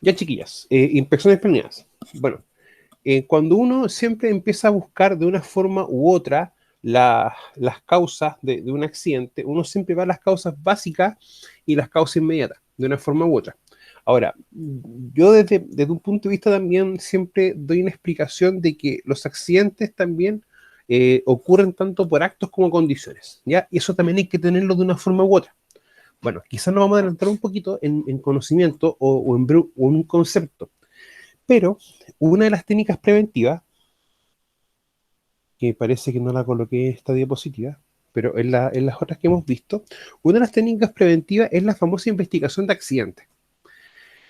Ya, chiquillas, inspecciones planeadas. Bueno, cuando uno siempre empieza a buscar de una forma u otra las causas de un accidente, uno siempre va a las causas básicas y las causas inmediatas, de una forma u otra. Ahora, yo desde un punto de vista también siempre doy una explicación de que los accidentes también ocurren tanto por actos como condiciones, ¿ya? Y eso también hay que tenerlo de una forma u otra. Bueno, quizás nos vamos a adelantar un poquito en conocimiento o en un concepto, pero una de las técnicas preventivas, que parece que no la coloqué en esta diapositiva, pero en las otras que hemos visto, una de las técnicas preventivas es la famosa investigación de accidentes.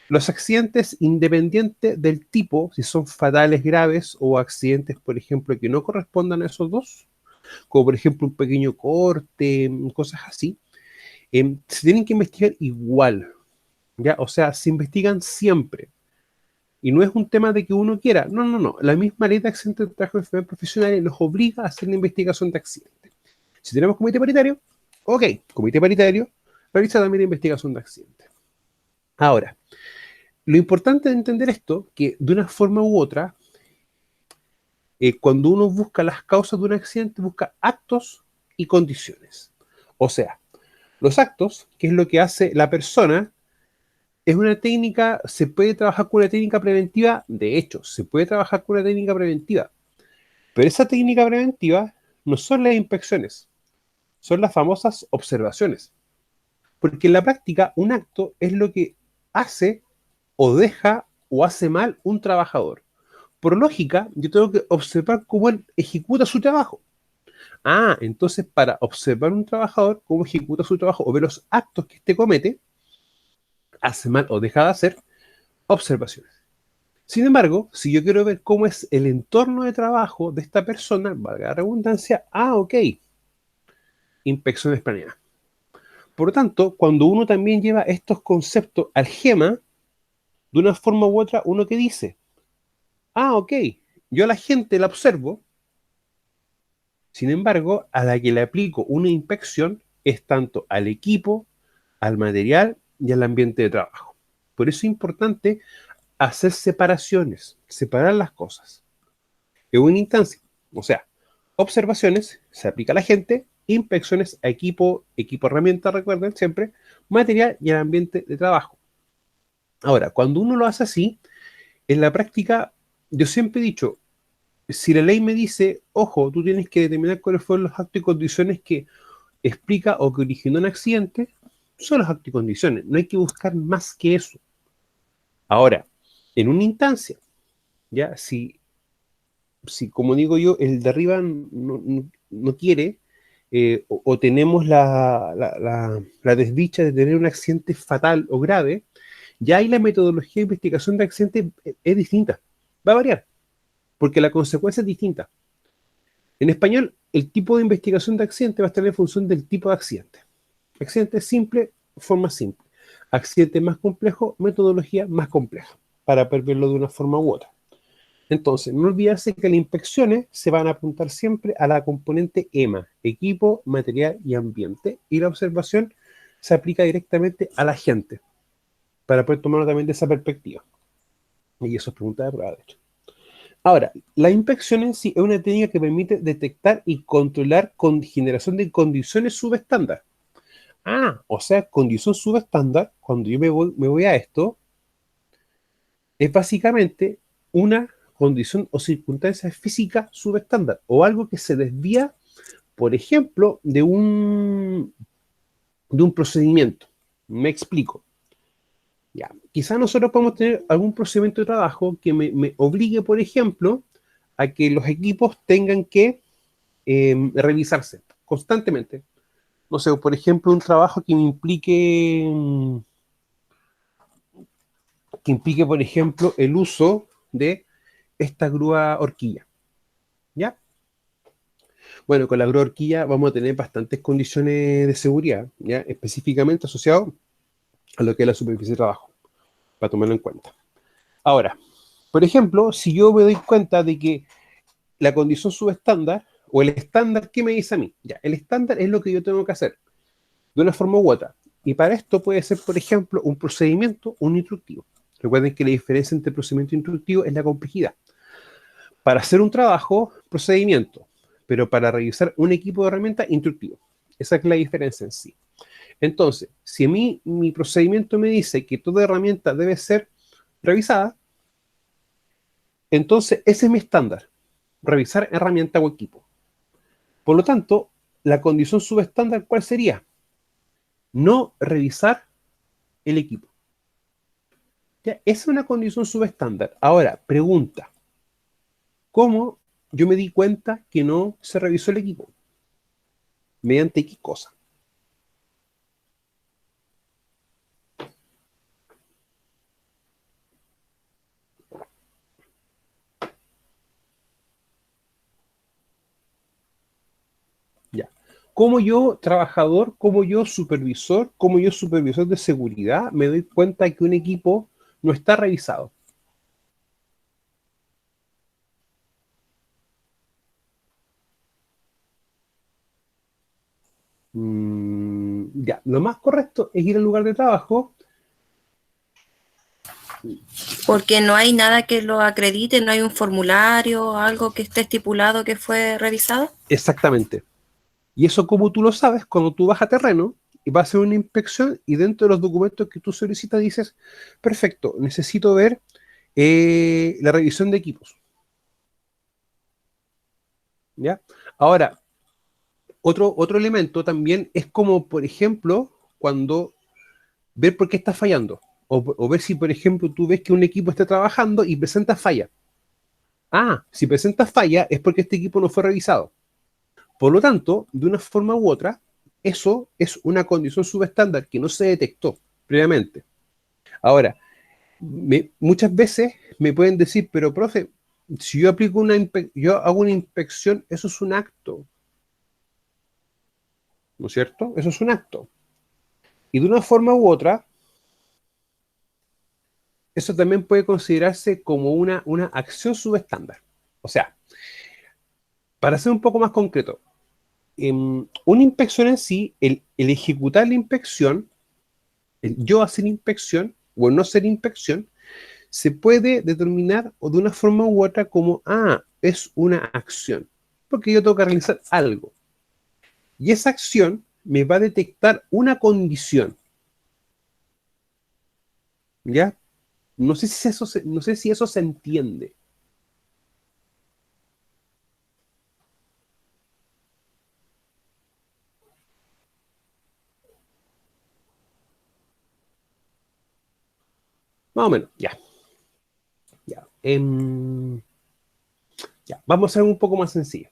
Los accidentes, independientes del tipo, si son fatales graves o accidentes, por ejemplo, que no correspondan a esos dos, como por ejemplo un pequeño corte, cosas así, se tienen que investigar igual, ¿ya? O sea, se investigan siempre. Y no es un tema de que uno quiera. No, no, no. La misma ley de accidentes de trabajo de enfermedades profesionales nos obliga a hacer una investigación de accidentes. Si tenemos comité paritario, ok, comité paritario realiza también la investigación de accidentes. Ahora, lo importante de entender esto, que de una forma u otra, cuando uno busca las causas de un accidente, busca actos y condiciones. O sea, los actos, que es lo que hace la persona, es una técnica, se puede trabajar con una técnica preventiva, de hecho, se puede trabajar con una técnica preventiva, pero esa técnica preventiva no son las inspecciones, son las famosas observaciones, porque en la práctica un acto es lo que hace o deja o hace mal un trabajador. Por lógica, yo tengo que observar cómo él ejecuta su trabajo. Ah, entonces para observar un trabajador, cómo ejecuta su trabajo o ver los actos que éste comete, hace mal o deja de hacer, observaciones. Sin embargo, si yo quiero ver cómo es el entorno de trabajo de esta persona, valga la redundancia, ok, inspecciones planeadas. Por lo tanto, cuando uno también lleva estos conceptos al GEMA, de una forma u otra, uno que dice, ok, yo a la gente la observo, sin embargo, a la que le aplico una inspección es tanto al equipo, al material y al ambiente de trabajo. Por eso es importante hacer separaciones, separar las cosas. En una instancia, o sea, observaciones se aplica a la gente, inspecciones a equipo, equipo herramienta, recuerden siempre, material y al ambiente de trabajo. Ahora, cuando uno lo hace así, en la práctica, yo siempre he dicho, si la ley me dice, ojo, tú tienes que determinar cuáles fueron los actos y condiciones que explica o que originó un accidente, son los actos y condiciones, no hay que buscar más que eso. Ahora, en una instancia, ya, si como digo yo, el de arriba no quiere, o tenemos la desdicha de tener un accidente fatal o grave, ya ahí la metodología de investigación de accidentes es distinta, va a variar, porque la consecuencia es distinta. En español, el tipo de investigación de accidente va a estar en función del tipo de accidente. Accidente simple, forma simple. Accidente más complejo, metodología más compleja, para poder verlo de una forma u otra. Entonces, no olvidarse que las inspecciones se van a apuntar siempre a la componente EMA, equipo, material y ambiente, y la observación se aplica directamente a la gente, para poder tomarlo también de esa perspectiva. Y eso es pregunta de prueba, de hecho. Ahora, la inspección en sí es una técnica que permite detectar y controlar con generación de condiciones subestándar. O sea, condición subestándar, cuando yo me voy a esto, es básicamente una condición o circunstancia física subestándar o algo que se desvía, por ejemplo, de un procedimiento. Me explico. Ya, quizás nosotros podemos tener algún procedimiento de trabajo que me obligue, por ejemplo, a que los equipos tengan que revisarse constantemente. No sé, por ejemplo, un trabajo que implique, por ejemplo, el uso de esta grúa horquilla. ¿Ya? Bueno, con la grúa horquilla vamos a tener bastantes condiciones de seguridad, ¿ya? Específicamente asociado a lo que es la superficie de trabajo, para tomarlo en cuenta. Ahora, por ejemplo, si yo me doy cuenta de que la condición subestándar, o el estándar, ¿qué me dice a mí? Ya, el estándar es lo que yo tengo que hacer, de una forma u otra. Y para esto puede ser, por ejemplo, un procedimiento, un instructivo. Recuerden que la diferencia entre procedimiento instructivo es la complejidad. Para hacer un trabajo, procedimiento, pero para revisar un equipo de herramientas, instructivo. Esa es la diferencia en sí. Entonces, si a mí mi procedimiento me dice que toda herramienta debe ser revisada, entonces ese es mi estándar, revisar herramienta o equipo. Por lo tanto, la condición subestándar, ¿cuál sería? No revisar el equipo. Ya, esa es una condición subestándar. Ahora, pregunta, ¿cómo yo me di cuenta que no se revisó el equipo? ¿Mediante qué cosa? Ya. ¿Cómo yo, trabajador, cómo yo, supervisor de seguridad, me doy cuenta que un equipo no está revisado? Ya, lo más correcto es ir al lugar de trabajo. Porque no hay nada que lo acredite, no hay un formulario, algo que esté estipulado que fue revisado. Exactamente. Y eso, como tú lo sabes, cuando tú vas a terreno y vas a hacer una inspección y dentro de los documentos que tú solicitas dices, perfecto, necesito ver la revisión de equipos. ¿Ya? Ahora, otro elemento también es como, por ejemplo, cuando ver por qué está fallando. O ver si, por ejemplo, tú ves que un equipo está trabajando y presenta falla. Ah, si presenta falla es porque este equipo no fue revisado. Por lo tanto, de una forma u otra, eso es una condición subestándar que no se detectó previamente. Ahora, muchas veces me pueden decir, pero profe, si yo aplico yo hago una inspección, eso es un acto, ¿no es cierto? Eso es un acto. Y de una forma u otra, eso también puede considerarse como una acción subestándar. O sea, para ser un poco más concreto, una inspección en sí, el ejecutar la inspección, el yo hacer inspección o el no hacer inspección, se puede determinar o de una forma u otra como, es una acción, porque yo tengo que realizar algo. Y esa acción me va a detectar una condición, ¿ya? No sé si no sé si eso se entiende. Más o menos, ya. Ya. Ya. Vamos a hacer un poco más sencillo.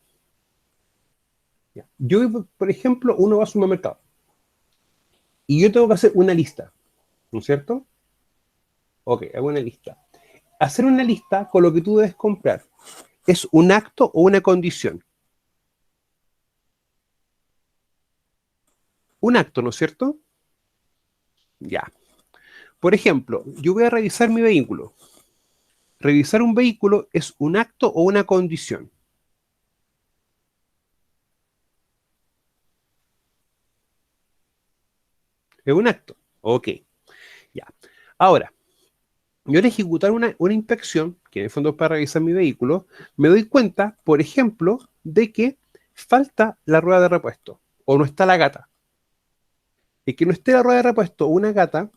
Ya. Yo, por ejemplo, uno va al supermercado y yo tengo que hacer una lista, ¿no es cierto? Ok, hago una lista. Hacer una lista con lo que tú debes comprar, ¿es un acto o una condición? Un acto, ¿no es cierto? Ya. Por ejemplo, yo voy a revisar mi vehículo. ¿Revisar un vehículo es un acto o una condición? Es un acto. Ok, ya. Ahora, yo al ejecutar una inspección, que en el fondo es para revisar mi vehículo, me doy cuenta, por ejemplo, de que falta la rueda de repuesto o no está la gata. Y que no esté la rueda de repuesto o una gata,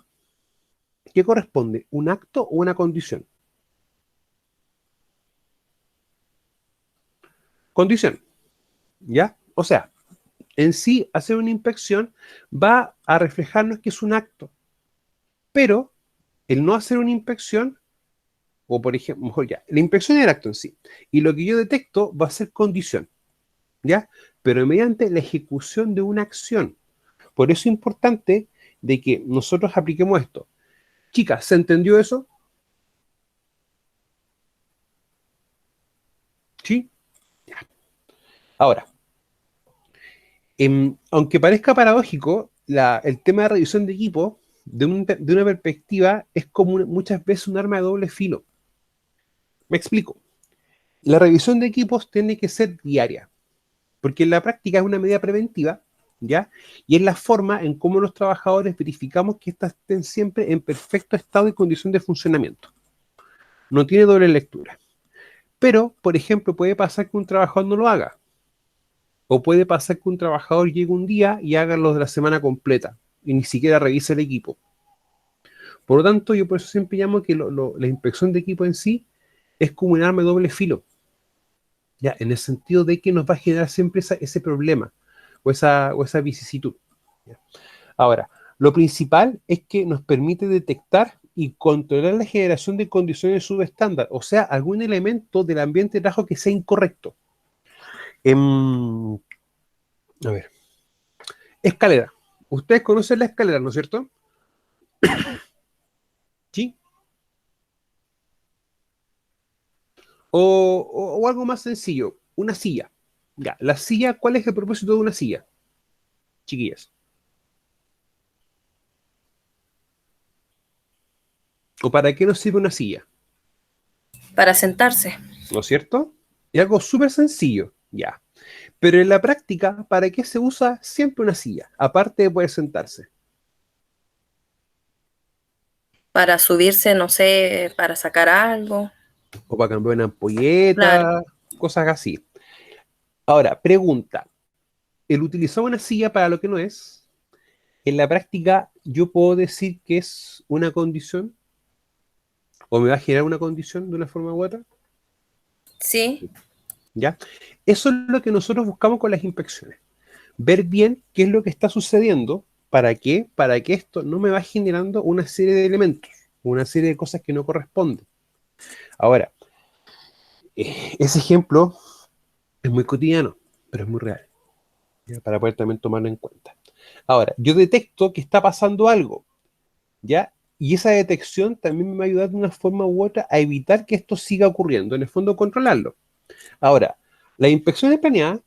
¿qué corresponde? ¿Un acto o una condición? Condición, ¿ya? O sea, en sí, hacer una inspección va a reflejarnos que es un acto, pero el no hacer una inspección, o por ejemplo, mejor ya, la inspección es el acto en sí, y lo que yo detecto va a ser condición, ¿ya? Pero mediante la ejecución de una acción. Por eso es importante de que nosotros apliquemos esto. Chicas, ¿se entendió eso? ¿Sí? Ya. Ahora, aunque parezca paradójico, el tema de revisión de equipo, de una perspectiva, es como muchas veces un arma de doble filo. Me explico. La revisión de equipos tiene que ser diaria, porque en la práctica es una medida preventiva, ¿ya? Y es la forma en cómo los trabajadores verificamos que éstas estén siempre en perfecto estado y condición de funcionamiento. No tiene doble lectura. Pero, por ejemplo, puede pasar que un trabajador no lo haga. O puede pasar que un trabajador llegue un día y haga los de la semana completa y ni siquiera revise el equipo. Por lo tanto, yo por eso siempre llamo que la inspección de equipo en sí es como un arma de doble filo. Ya, en el sentido de que nos va a generar siempre ese problema o esa vicisitud. ¿Ya? Ahora, lo principal es que nos permite detectar y controlar la generación de condiciones subestándar, o sea, algún elemento del ambiente de trabajo que sea incorrecto. A ver, escalera. Ustedes conocen la escalera, ¿no es cierto? Sí. O algo más sencillo, una silla. Ya, la silla, ¿cuál es el propósito de una silla? Chiquillas. ¿O para qué nos sirve una silla? Para sentarse, ¿No es cierto? Es algo súper sencillo, ya. Pero en la práctica, ¿para qué se usa siempre una silla? Aparte de poder sentarse. para subirse, no sé, para sacar algo. O para cambiar una Claro, ampolleta, cosas así. Ahora, pregunta. El utilizar una silla para lo que no es, en la práctica, ¿yo puedo decir que es una condición? ¿O me va a generar una condición de una forma u otra? sí, ¿Ya? Eso es lo que nosotros buscamos con las inspecciones. Ver bien qué es lo que está sucediendo. ¿Para qué? Para que esto no me va generando una serie de elementos, una serie de cosas que no corresponden. Ahora, ese ejemplo es muy cotidiano, pero es muy real, ¿ya? Para poder también tomarlo en cuenta. Ahora, yo detecto que está pasando algo, ¿ya? Y esa detección también me va a ayudar de una forma u otra a evitar que esto siga ocurriendo, en el fondo controlarlo. Ahora, las inspecciones planeadas,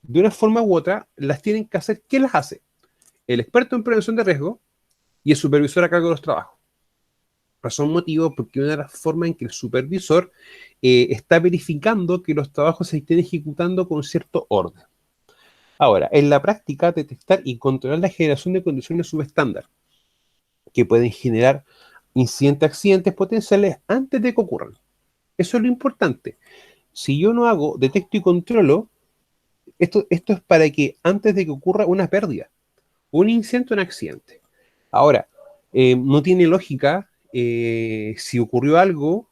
de una forma u otra, las tienen que hacer. ¿Quién las hace? El experto en prevención de riesgo y el supervisor a cargo de los trabajos. Razón, motivo, porque una de las formas en que el supervisor está verificando que los trabajos se estén ejecutando con cierto orden. Ahora, en la práctica, detectar y controlar la generación de condiciones subestándar que pueden generar incidentes, accidentes potenciales antes de que ocurran. Eso es lo importante. Si yo no hago, detecto y controlo, esto es para que antes de que ocurra una pérdida, un incidente o un accidente. Ahora, no tiene lógica si ocurrió algo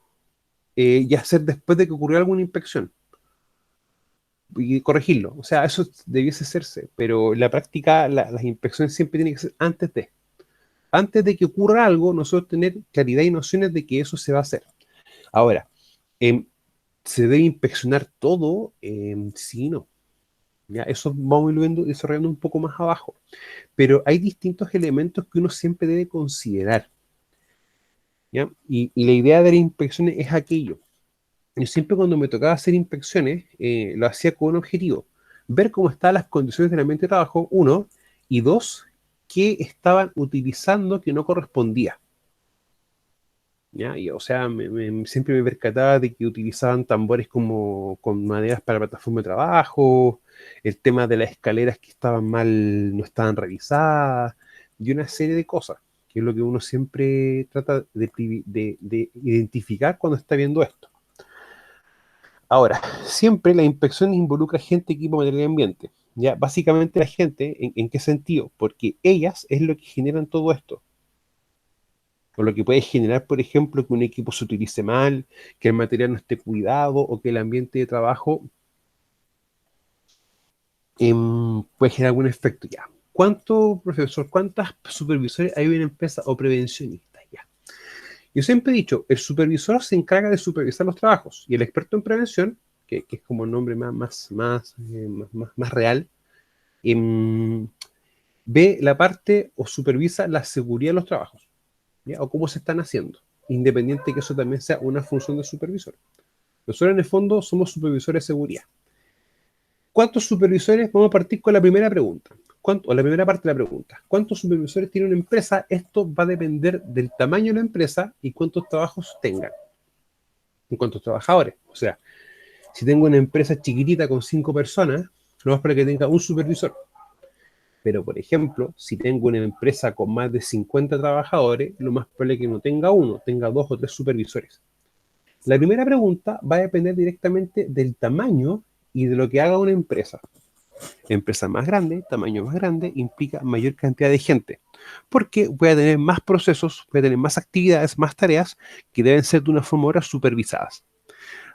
y hacer después de que ocurrió alguna inspección y corregirlo. O sea, eso debiese hacerse, pero en la práctica las inspecciones siempre tienen que ser antes de. Antes de que ocurra algo, nosotros tener claridad y nociones de que eso se va a hacer. Ahora, eh, ¿se debe inspeccionar todo? Sí, no. ¿Ya? Eso vamos a ir desarrollando un poco más abajo. Pero hay distintos elementos que uno siempre debe considerar. ¿Ya? Y la idea de las inspecciones es aquello. Yo siempre cuando me tocaba hacer inspecciones, lo hacía con un objetivo. Ver cómo están las condiciones del ambiente de trabajo, uno, y dos, qué estaban utilizando que no correspondía. ¿Ya? Y, o sea, siempre me percataba de que utilizaban tambores como con maderas para plataforma de trabajo, el tema de las escaleras que estaban mal, no estaban revisadas, y una serie de cosas, que es lo que uno siempre trata de identificar cuando está viendo esto. Ahora, siempre la inspección involucra gente, equipo, material y ambiente. ¿Ya? Básicamente la gente, ¿en qué sentido? Porque ellas es lo que generan todo esto. O lo que puede generar, por ejemplo, que un equipo se utilice mal, que el material no esté cuidado o que el ambiente de trabajo puede generar algún efecto. Ya. ¿Cuántos profesor, cuántas supervisores hay en una empresa o prevencionistas? Ya. Yo siempre he dicho, el supervisor se encarga de supervisar los trabajos y el experto en prevención, que es como el nombre más real, em, ve la parte o supervisa la seguridad de los trabajos, ¿ya? O cómo se están haciendo, independiente de que eso también sea una función del supervisor. Nosotros en el fondo somos supervisores de seguridad. ¿Cuántos supervisores? Vamos a partir con la primera pregunta. O la primera parte de la pregunta. ¿Cuántos supervisores tiene una empresa? Esto va a depender del tamaño de la empresa y cuántos trabajos tengan. En cuántos trabajadores. O sea, si tengo una empresa chiquitita con 5 personas, lo más para que tenga un supervisor. Pero, por ejemplo, si tengo una empresa con más de 50 trabajadores, lo más probable es que no tenga uno, tenga dos o tres supervisores. La primera pregunta va a depender directamente del tamaño y de lo que haga una empresa. Empresa más grande, tamaño más grande, implica mayor cantidad de gente. Porque voy a tener más procesos, voy a tener más actividades, más tareas que deben ser de una forma u otra supervisadas.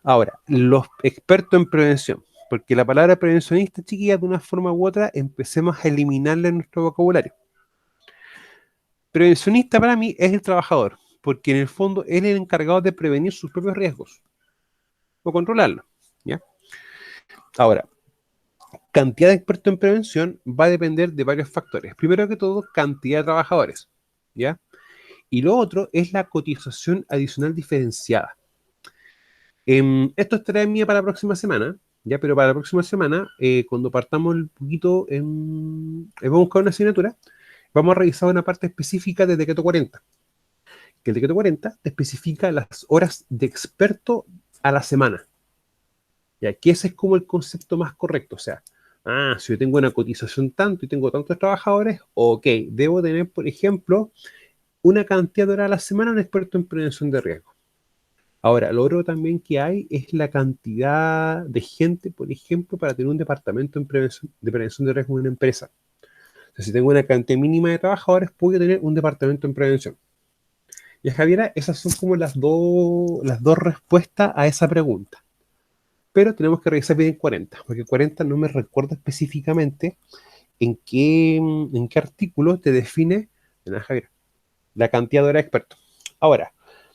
Ahora, los expertos en prevención, porque la palabra prevencionista, chiquilla, de una forma u otra, empecemos a eliminarla en nuestro vocabulario. Prevencionista para mí es el trabajador, porque en el fondo él es el encargado de prevenir sus propios riesgos o controlarlos. ¿Ya? Ahora, cantidad de expertos en prevención va a depender de varios factores. Primero que todo, cantidad de trabajadores. ¿Ya? Y lo otro es la cotización adicional diferenciada. Esto es tarea mía para la próxima semana, ya, pero para la próxima semana, cuando partamos un poquito, vamos a buscar una asignatura, vamos a revisar una parte específica del decreto 40, que el decreto 40 te especifica las horas de experto a la semana, ya, que ese es como el concepto más correcto, o sea, si yo tengo una cotización tanto y tengo tantos trabajadores, ok, debo tener, por ejemplo, una cantidad de horas a la semana un experto en prevención de riesgo. Ahora, lo otro también que hay es la cantidad de gente, por ejemplo, para tener un departamento de prevención de riesgo en una empresa. O sea, si tengo una cantidad mínima de trabajadores, puedo tener un departamento en prevención. Y Javiera, esas son como las dos respuestas a esa pregunta. Pero tenemos que revisar bien 40, porque 40 no me recuerda específicamente en qué artículo te define, Javiera, la cantidad de horas expertos. Ahora,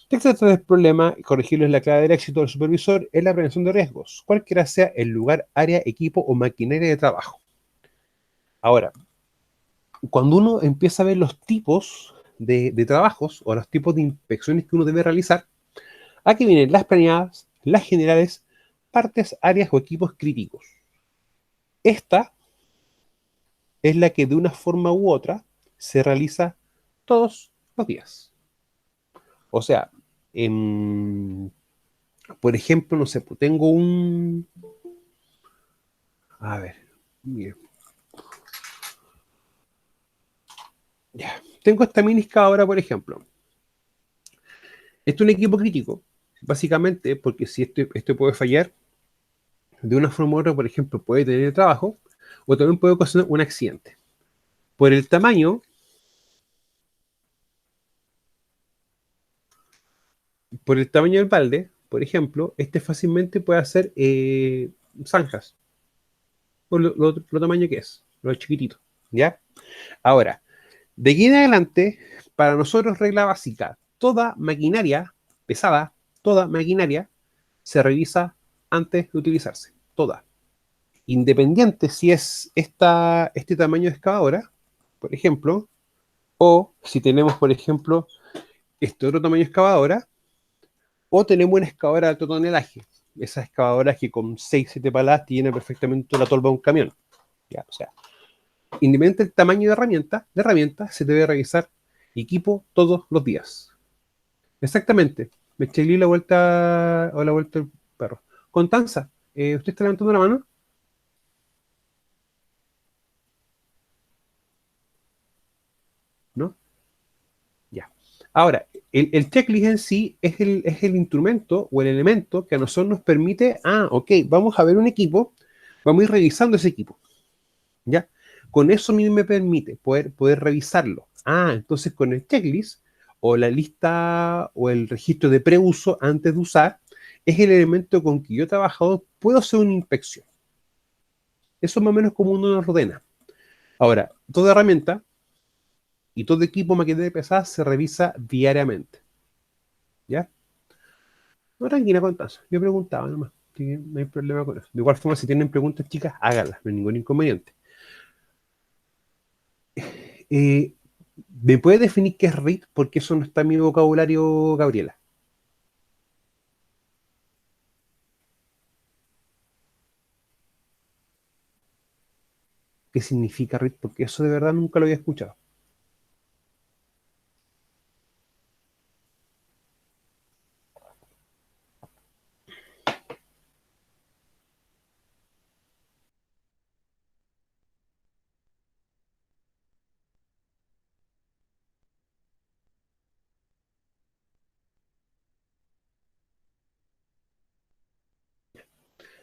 texto del problema, corregirlo es la clave del éxito del supervisor en la prevención de riesgos, cualquiera sea el lugar, área, equipo o maquinaria de trabajo. Ahora, cuando uno empieza a ver los tipos de trabajos o los tipos de inspecciones que uno debe realizar, aquí vienen las planeadas, las generales, partes, áreas o equipos críticos. Esta es la que de una forma u otra se realiza todos los días. O sea, por ejemplo, no sé, pues tengo un... A ver, mire, ya. Tengo esta mini excavadora, por ejemplo. Esto es un equipo crítico, básicamente, porque si esto puede fallar, de una forma u otra, por ejemplo, puede tener trabajo, o también puede ocasionar un accidente. Por el tamaño, por el tamaño del balde, por ejemplo, este fácilmente puede hacer zanjas, por lo tamaño que es, lo chiquitito, ¿ya? Ahora, de aquí en adelante, para nosotros, regla básica, toda maquinaria pesada, toda maquinaria se revisa antes de utilizarse, toda. Independiente si es este tamaño de excavadora, por ejemplo, o si tenemos, por ejemplo, este otro tamaño de excavadora, o tenemos una excavadora de alto tonelaje. Esas excavadoras que con 6 7 palas tienen perfectamente la tolva de un camión. ¿Ya? O sea, independiente del tamaño de herramienta se debe revisar equipo todos los días. Exactamente. Me eché la vuelta o la vuelta del perro. Constanza, ¿usted está levantando la mano? ¿No? Ya. Ahora, el checklist en sí es el instrumento o el elemento que a nosotros nos permite, ok, vamos a ver un equipo, vamos a ir revisando ese equipo, ¿ya? Con eso a mí me permite poder revisarlo. Entonces con el checklist o la lista o el registro de preuso antes de usar, es el elemento con que yo trabajador puedo hacer una inspección. Eso es más o menos como uno lo ordena. Ahora, toda herramienta y todo equipo maquinaria pesada se revisa diariamente, ¿ya? No, tranquila, Constanza. Yo preguntaba nomás. Así que no hay problema con eso. De igual forma, si tienen preguntas, chicas, háganlas. No hay ningún inconveniente. Eh, ¿Me puede definir qué es RIT? Porque eso no está en mi vocabulario, Gabriela. ¿Qué significa RIT? Porque eso de verdad nunca lo había escuchado.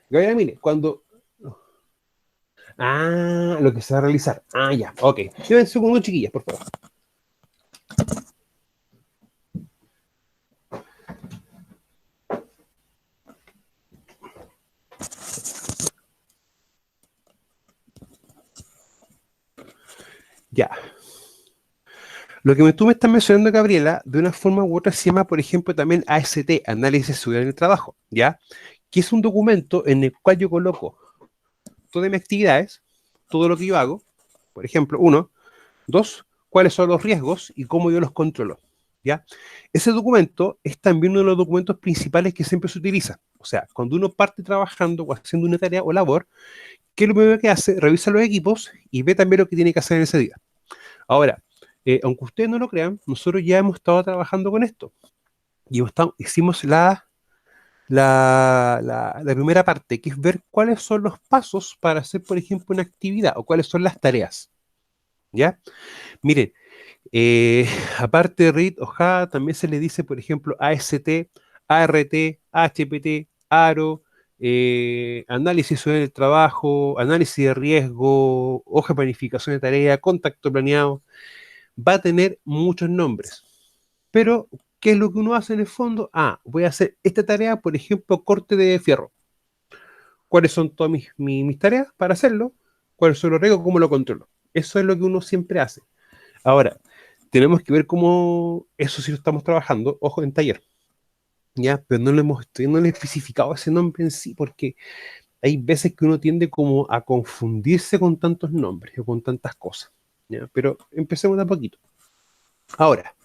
Gabriela, mire, cuando... Ah, lo que se va a realizar. Ah, ya, ok. Deben un segundo, chiquillas, por favor. Ya. Lo que tú me estás mencionando, Gabriela, de una forma u otra se llama, por ejemplo, también AST, Análisis de Seguridad en el Trabajo, ¿ya? Que es un documento en el cual yo coloco todas mis actividades, todo lo que yo hago, por ejemplo, uno, dos, cuáles son los riesgos y cómo yo los controlo, ¿ya? Ese documento es también uno de los documentos principales que siempre se utiliza. O sea, cuando uno parte trabajando o haciendo una tarea o labor, ¿qué es lo primero que hace? Revisa los equipos y ve también lo que tiene que hacer en ese día. Ahora, aunque ustedes no lo crean, nosotros ya hemos estado trabajando con esto. Y hicimos la primera parte, que es ver cuáles son los pasos para hacer, por ejemplo, una actividad o cuáles son las tareas. ¿Ya? Miren, eh, aparte de RIT o JA, también se le dice, por ejemplo, AST, ART, HPT, ARO, análisis sobre el trabajo, análisis de riesgo, hoja de planificación de tarea, contacto planeado. Va a tener muchos nombres. Pero, ¿qué es lo que uno hace en el fondo? Ah, voy a hacer esta tarea, por ejemplo, corte de fierro. ¿Cuáles son todas mis tareas para hacerlo? ¿Cuáles son los riesgos? ¿Cómo lo controlo? Eso es lo que uno siempre hace. Ahora, tenemos que ver cómo eso sí lo estamos trabajando, ojo, en taller. Ya, pero no le he especificado ese nombre en sí, porque hay veces que uno tiende como a confundirse con tantos nombres o con tantas cosas. ¿Ya? Pero empecemos de a poquito. Ahora,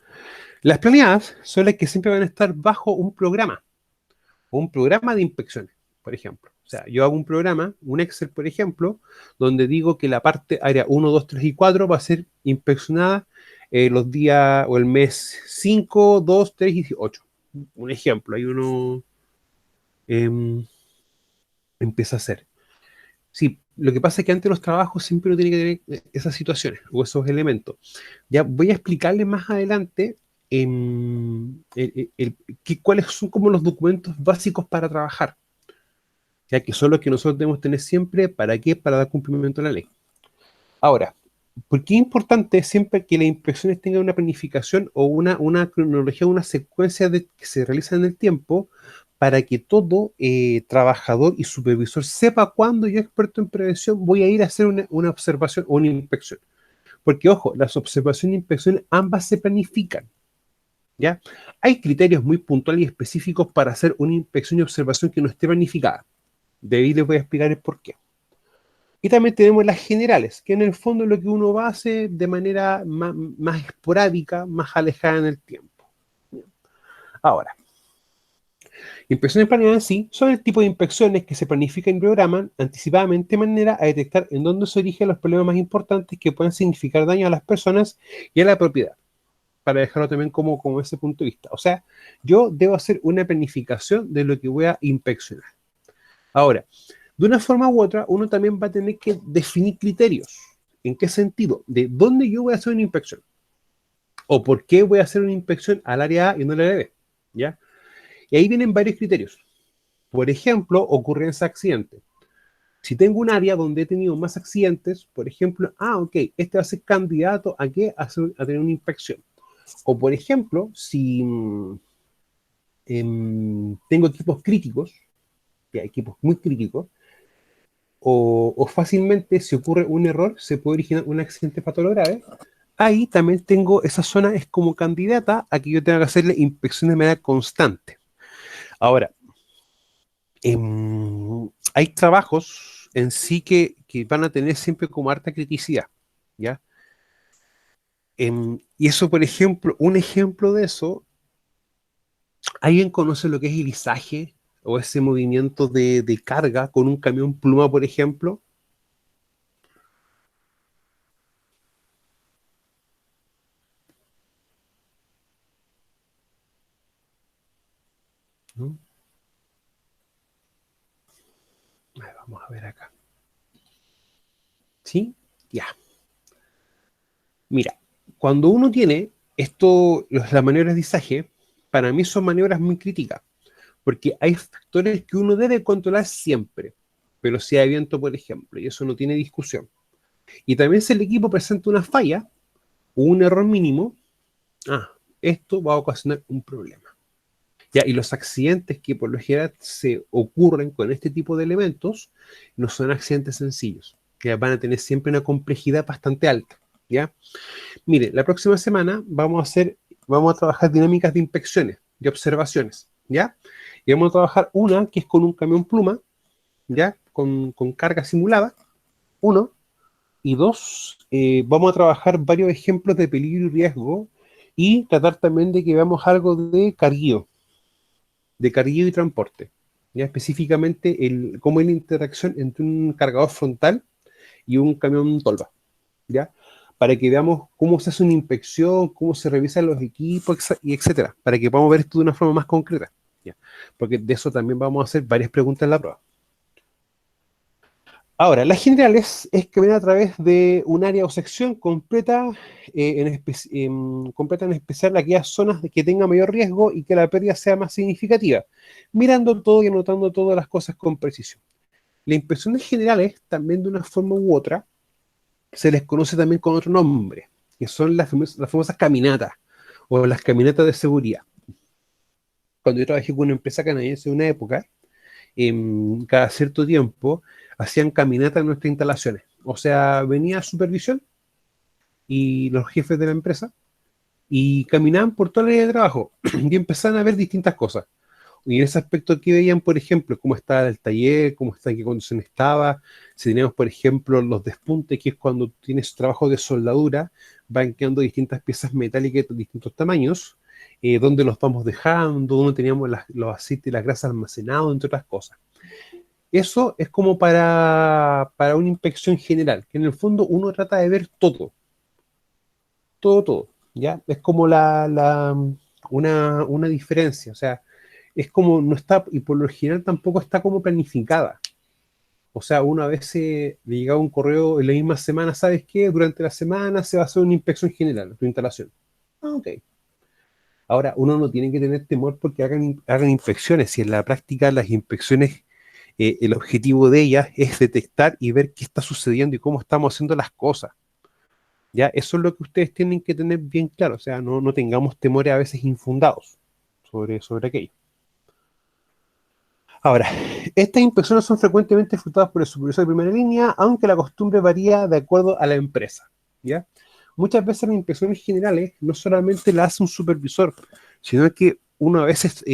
las planeadas son las que siempre van a estar bajo un programa de inspecciones, por ejemplo. O sea, yo hago un programa, un Excel, por ejemplo, donde digo que la parte área 1, 2, 3 y 4 va a ser inspeccionada los días o el mes 5, 2, 3 y 8. Un ejemplo, ahí uno em, empieza a hacer. Sí, lo que pasa es que antes los trabajos siempre uno tiene que tener esas situaciones o esos elementos. Ya voy a explicarles más adelante cuáles son como los documentos básicos para trabajar, ya que son los que nosotros debemos tener siempre. ¿Para qué? Para dar cumplimiento a la ley. Ahora, ¿por qué es importante siempre que las inspecciones tengan una planificación o una cronología, una secuencia que se realiza en el tiempo para que todo trabajador y supervisor sepa cuándo yo, experto en prevención, voy a ir a hacer una observación o una inspección? Porque, ojo, las observaciones e inspecciones ambas se planifican, ¿ya? Hay criterios muy puntuales y específicos para hacer una inspección y observación que no esté planificada. De ahí les voy a explicar el por qué. Y también tenemos las generales, que en el fondo es lo que uno va a hacer de manera más esporádica, más alejada en el tiempo. Ahora, inspecciones planeadas en sí son el tipo de inspecciones que se planifican y programan anticipadamente de manera a detectar en dónde se origen los problemas más importantes que pueden significar daño a las personas y a la propiedad, para dejarlo también como ese punto de vista. O sea, yo debo hacer una planificación de lo que voy a inspeccionar. Ahora, de una forma u otra, uno también va a tener que definir criterios. ¿En qué sentido? De dónde yo voy a hacer una inspección. O por qué voy a hacer una inspección al área A y no al área B. ¿Ya? Y ahí vienen varios criterios. Por ejemplo, ocurrencia de accidentes. Si tengo un área donde he tenido más accidentes, por ejemplo, ok, este va a ser candidato a qué? A tener una inspección. O por ejemplo, si tengo equipos críticos, que equipos muy críticos, o fácilmente, si ocurre un error, se puede originar un accidente fatal o grave. Ahí también tengo, esa zona es como candidata a que yo tenga que hacerle inspección de manera constante. Ahora, hay trabajos en sí que van a tener siempre como harta criticidad, ¿ya? Y eso, por ejemplo, un ejemplo de eso, ¿alguien conoce lo que es el izaje o ese movimiento de carga con un camión pluma, por ejemplo? ¿No? Vamos a ver acá. ¿Sí? Ya. Mira, cuando uno tiene las maniobras de izaje, para mí son maniobras muy críticas, porque hay factores que uno debe controlar siempre, pero si hay viento, por ejemplo, y eso no tiene discusión. Y también si el equipo presenta una falla o un error mínimo, esto va a ocasionar un problema. Ya, y los accidentes que por lo general se ocurren con este tipo de elementos no son accidentes sencillos, que van a tener siempre una complejidad bastante alta. ¿Ya? Mire, la próxima semana vamos a trabajar dinámicas de inspecciones, de observaciones, ¿ya? Y vamos a trabajar una que es con un camión pluma, ¿ya? Con carga simulada, uno, y dos, vamos a trabajar varios ejemplos de peligro y riesgo y tratar también de que veamos algo de carguío y transporte, ¿ya? Específicamente cómo es la interacción entre un cargador frontal y un camión tolva, ¿ya? Para que veamos cómo se hace una inspección, cómo se revisan los equipos, y etcétera, para que podamos ver esto de una forma más concreta, ¿ya? Porque de eso también vamos a hacer varias preguntas en la prueba. Ahora, las generales es que ven a través de un área o sección completa, completa en especial aquellas zonas que tengan mayor riesgo y que la pérdida sea más significativa, mirando todo y anotando todas las cosas con precisión. Las inspecciones generales, también de una forma u otra, se les conoce también con otro nombre, que son las famosas caminatas o las caminatas de seguridad. Cuando yo trabajé con una empresa canadiense en una época, cada cierto tiempo hacían caminatas en nuestras instalaciones. O sea, venía supervisión y los jefes de la empresa y caminaban por toda la área de trabajo y empezaban a ver distintas cosas. Y en ese aspecto aquí veían, por ejemplo, cómo estaba el taller, cómo está, en qué condición estaba, si teníamos, por ejemplo, los despuntes, que es cuando tienes trabajo de soldadura, van quedando distintas piezas metálicas de distintos tamaños, dónde los vamos dejando, dónde teníamos los aceites y las grasas almacenados, entre otras cosas. Eso es como para una inspección general, que en el fondo uno trata de ver todo, todo, todo, ¿ya? Es como una diferencia, o sea, es como no está, y por lo general tampoco está como planificada. O sea, uno a veces le llega un correo en la misma semana, ¿sabes qué? Durante la semana se va a hacer una inspección general de tu instalación. Ok. Ahora, uno no tiene que tener temor porque hagan inspecciones, si en la práctica las inspecciones, el objetivo de ellas es detectar y ver qué está sucediendo y cómo estamos haciendo las cosas. Ya, eso es lo que ustedes tienen que tener bien claro, o sea, no tengamos temores a veces infundados sobre aquello. Ahora, estas inspecciones son frecuentemente efectuadas por el supervisor de primera línea, aunque la costumbre varía de acuerdo a la empresa, ¿ya? Muchas veces las inspecciones generales no solamente las hace un supervisor, sino que uno a veces,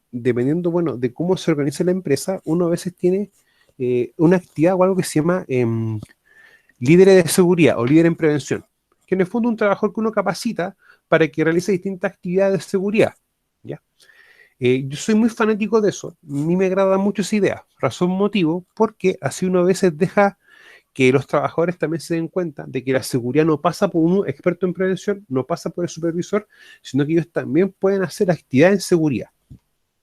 dependiendo, bueno, de cómo se organiza la empresa, uno a veces tiene una actividad o algo que se llama líderes de seguridad o líder en prevención, que en el fondo es un trabajador que uno capacita para que realice distintas actividades de seguridad, ¿ya? Yo soy muy fanático de eso, a mí me agrada mucho esa idea, razón motivo, porque así uno a veces deja que los trabajadores también se den cuenta de que la seguridad no pasa por un experto en prevención, no pasa por el supervisor, sino que ellos también pueden hacer actividad en seguridad,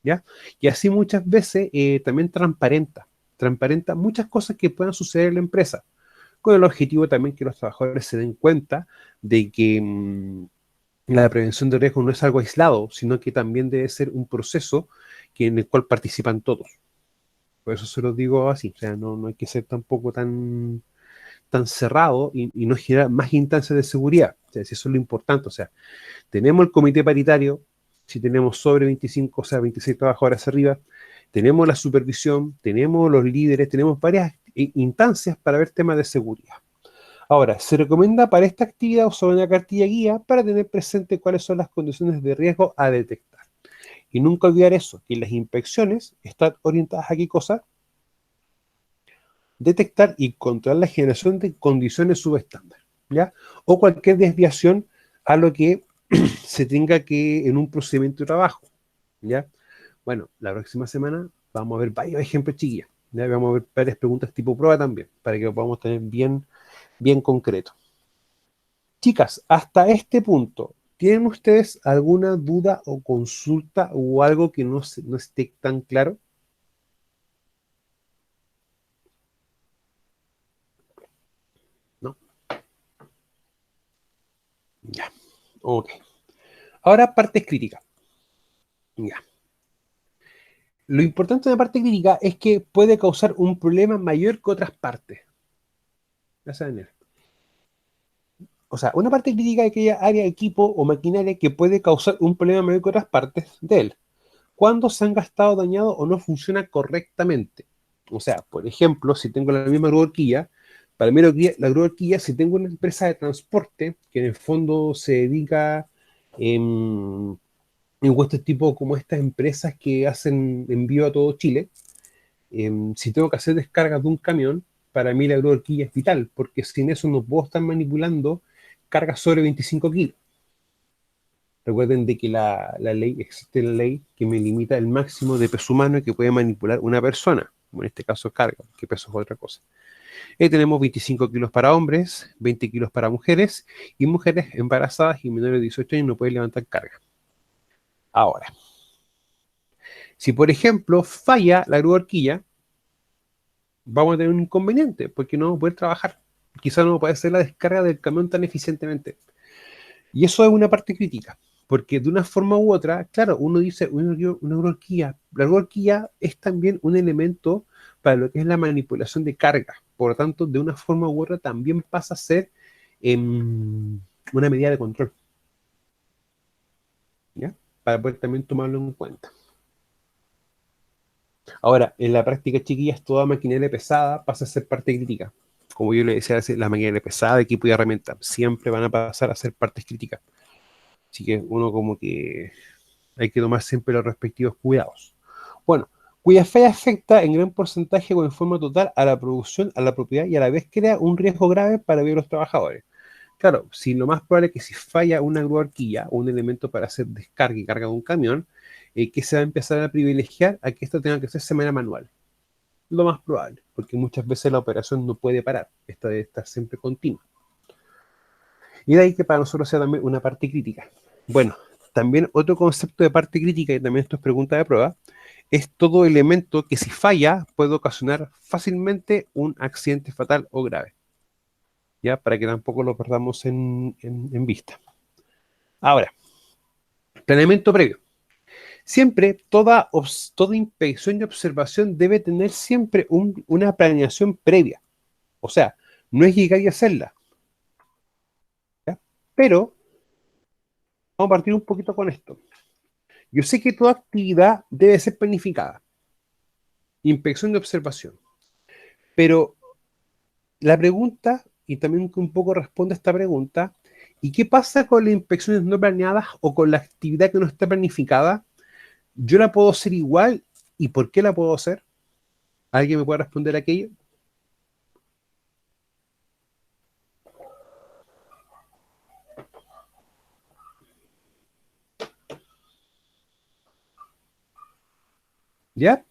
¿ya? Y así muchas veces también transparenta muchas cosas que puedan suceder en la empresa, con el objetivo también que los trabajadores se den cuenta de que la prevención de riesgos no es algo aislado, sino que también debe ser un proceso en el cual participan todos. Por eso se los digo así, o sea, no hay que ser tampoco tan cerrado y no generar más instancias de seguridad. O sea, si eso es lo importante, o sea, tenemos el comité paritario, si tenemos sobre 25, o sea, 26 trabajadores arriba, tenemos la supervisión, tenemos los líderes, tenemos varias instancias para ver temas de seguridad. Ahora, se recomienda para esta actividad usar una cartilla guía para tener presente cuáles son las condiciones de riesgo a detectar. Y nunca olvidar eso, que las inspecciones están orientadas a qué cosa: detectar y controlar la generación de condiciones subestándar, ¿ya? O cualquier desviación a lo que se tenga que en un procedimiento de trabajo, ¿ya? Bueno, la próxima semana vamos a ver varios ejemplos, chiquillas, ¿ya? Vamos a ver varias preguntas tipo prueba también, para que lo podamos tener bien concreto. Chicas, hasta este punto, ¿tienen ustedes alguna duda o consulta o algo que no esté tan claro? ¿No? Ya, ok. Ahora partes críticas. Ya. Lo importante de la parte crítica es que puede causar un problema mayor que otras partes. O sea, una parte crítica es aquella área, equipo o maquinaria que puede causar un problema mayor que otras partes de él. Cuando se han gastado, dañado o no funciona correctamente. O sea, por ejemplo, si tengo la misma grúa horquilla, para mí la grúa horquilla, si tengo una empresa de transporte que en el fondo se dedica en puestos tipo como estas empresas que hacen envío a todo Chile, si tengo que hacer descargas de un camión, para mí la grúa horquilla es vital, porque sin eso no puedo estar manipulando cargas sobre 25 kilos. Recuerden de que existe la ley que me limita el máximo de peso humano que puede manipular una persona, como en este caso carga, que peso es otra cosa. Tenemos 25 kilos para hombres, 20 kilos para mujeres, y mujeres embarazadas y menores de 18 años no pueden levantar carga. Ahora, si por ejemplo falla la grúa horquilla, vamos a tener un inconveniente, porque no vamos a poder trabajar. Quizás no puede hacer la descarga del camión tan eficientemente. Y eso es una parte crítica, porque de una forma u otra, claro, uno dice una grúa horquilla. La grúa horquilla es también un elemento para lo que es la manipulación de carga. Por lo tanto, de una forma u otra también pasa a ser una medida de control. ¿Ya? Para poder también tomarlo en cuenta. Ahora, en la práctica, chiquillas, toda maquinaria pesada pasa a ser parte crítica. Como yo le decía, la maquinaria pesada, equipo y herramienta, siempre van a pasar a ser partes críticas. Así que uno como que hay que tomar siempre los respectivos cuidados. Bueno, cuya falla afecta en gran porcentaje o en forma total a la producción, a la propiedad y a la vez crea un riesgo grave para los trabajadores. Claro, si lo más probable es que si falla una grúa horquilla o un elemento para hacer descarga y carga de un camión, que se va a empezar a privilegiar a que esto tenga que hacerse de manera manual. Lo más probable, porque muchas veces la operación no puede parar, esta debe estar siempre continua. Y de ahí que para nosotros sea también una parte crítica. Bueno, también otro concepto de parte crítica, y también esto es pregunta de prueba, es todo elemento que si falla puede ocasionar fácilmente un accidente fatal o grave. Ya, para que tampoco lo perdamos en vista. Ahora, planeamiento previo. Siempre, toda inspección y observación debe tener siempre una planeación previa. O sea, no es llegar y hacerla. ¿Ya? Pero, vamos a partir un poquito con esto. Yo sé que toda actividad debe ser planificada. Inspección y observación. Pero la pregunta, y también un poco responde a esta pregunta, ¿y qué pasa con las inspecciones no planeadas o con la actividad que no está planificada? ¿Yo la puedo hacer igual? ¿Y por qué la puedo hacer? ¿Alguien me puede responder aquello? ¿Ya?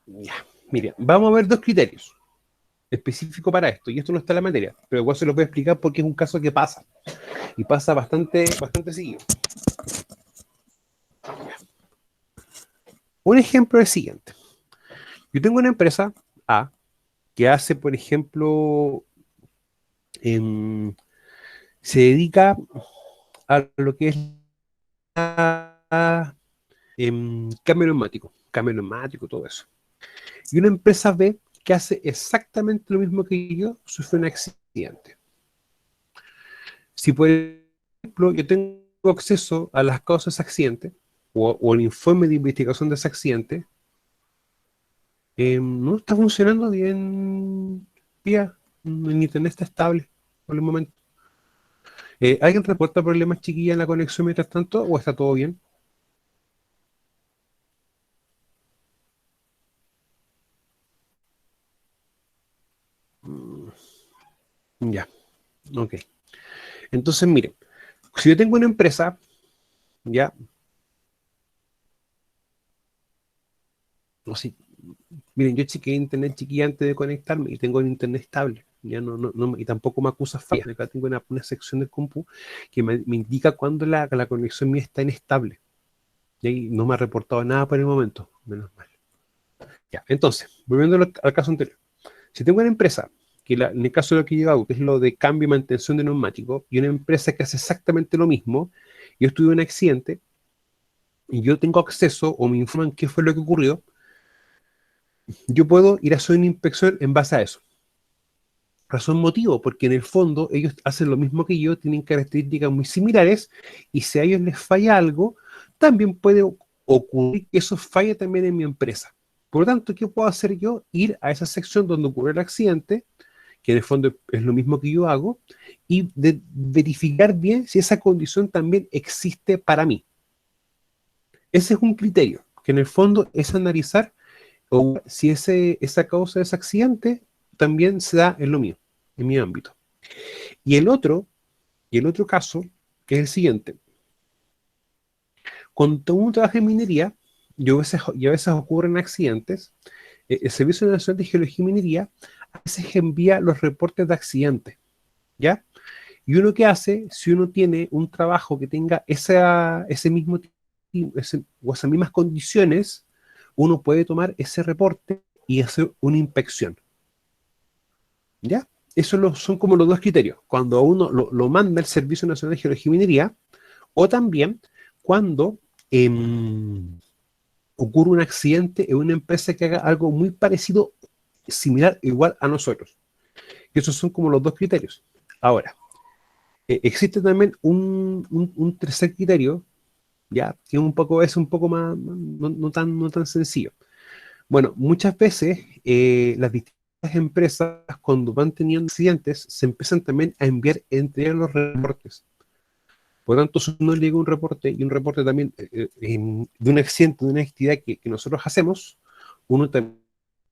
Ya. Miren, vamos a ver dos criterios específicos para esto, y esto no está en la materia, pero igual se los voy a explicar porque es un caso que pasa, y pasa bastante seguido. Un ejemplo es el siguiente. Yo tengo una empresa A que hace, por ejemplo, se dedica a lo que es cambio neumático, todo eso. Y una empresa B que hace exactamente lo mismo que yo, sufre un accidente. Si, por ejemplo, yo tengo acceso a las causas de ese accidente, o el informe de investigación de ese accidente, no está funcionando bien vía, el internet está estable por el momento. ¿Alguien reporta problemas, chiquilla, en la conexión mientras tanto, o está todo bien? Ya, ok. Entonces, miren, si yo tengo una empresa, ya, no sé, miren, yo chequeé internet, chiquilla, antes de conectarme y tengo el internet estable. Ya y tampoco me acusa falla. Acá tengo una sección del compu que me indica cuando la conexión mía está inestable. Y no me ha reportado nada por el momento, menos mal. Ya, entonces, volviendo al caso anterior. Si tengo una empresa, que en el caso de lo que yo hago, que es lo de cambio y mantención de neumáticos, y una empresa que hace exactamente lo mismo, yo estuve en un accidente, y yo tengo acceso o me informan qué fue lo que ocurrió, yo puedo ir a hacer una inspección en base a eso. Razón motivo, porque en el fondo ellos hacen lo mismo que yo, tienen características muy similares, y si a ellos les falla algo, también puede ocurrir que eso falle también en mi empresa. Por lo tanto, ¿qué puedo hacer yo? Ir a esa sección donde ocurre el accidente, que en el fondo es lo mismo que yo hago, y verificar bien si esa condición también existe para mí. Ese es un criterio, que en el fondo es analizar si esa causa de ese accidente también se da en lo mío, en mi ámbito. Y el otro caso, que es el siguiente. Cuando uno trabaja en minería, y a veces ocurren accidentes, el Servicio Nacional de Geología y Minería a veces envía los reportes de accidentes, ¿ya? Y uno qué hace, si uno tiene un trabajo que tenga ese mismo o esas mismas condiciones, uno puede tomar ese reporte y hacer una inspección, ¿ya? Esos son como los dos criterios. Cuando uno lo manda el Servicio Nacional de Geología y Minería, o también cuando ocurre un accidente en una empresa que haga algo muy parecido, similar, igual a nosotros. Y esos son como los dos criterios. Ahora, existe también un tercer criterio, ya, que es un poco más, no tan sencillo. Bueno, muchas veces las distintas empresas, cuando van teniendo accidentes, se empiezan también a enviar entre ellos los reportes. Por lo tanto, si uno llega un reporte, y un reporte también de un accidente, de una actividad que nosotros hacemos, uno también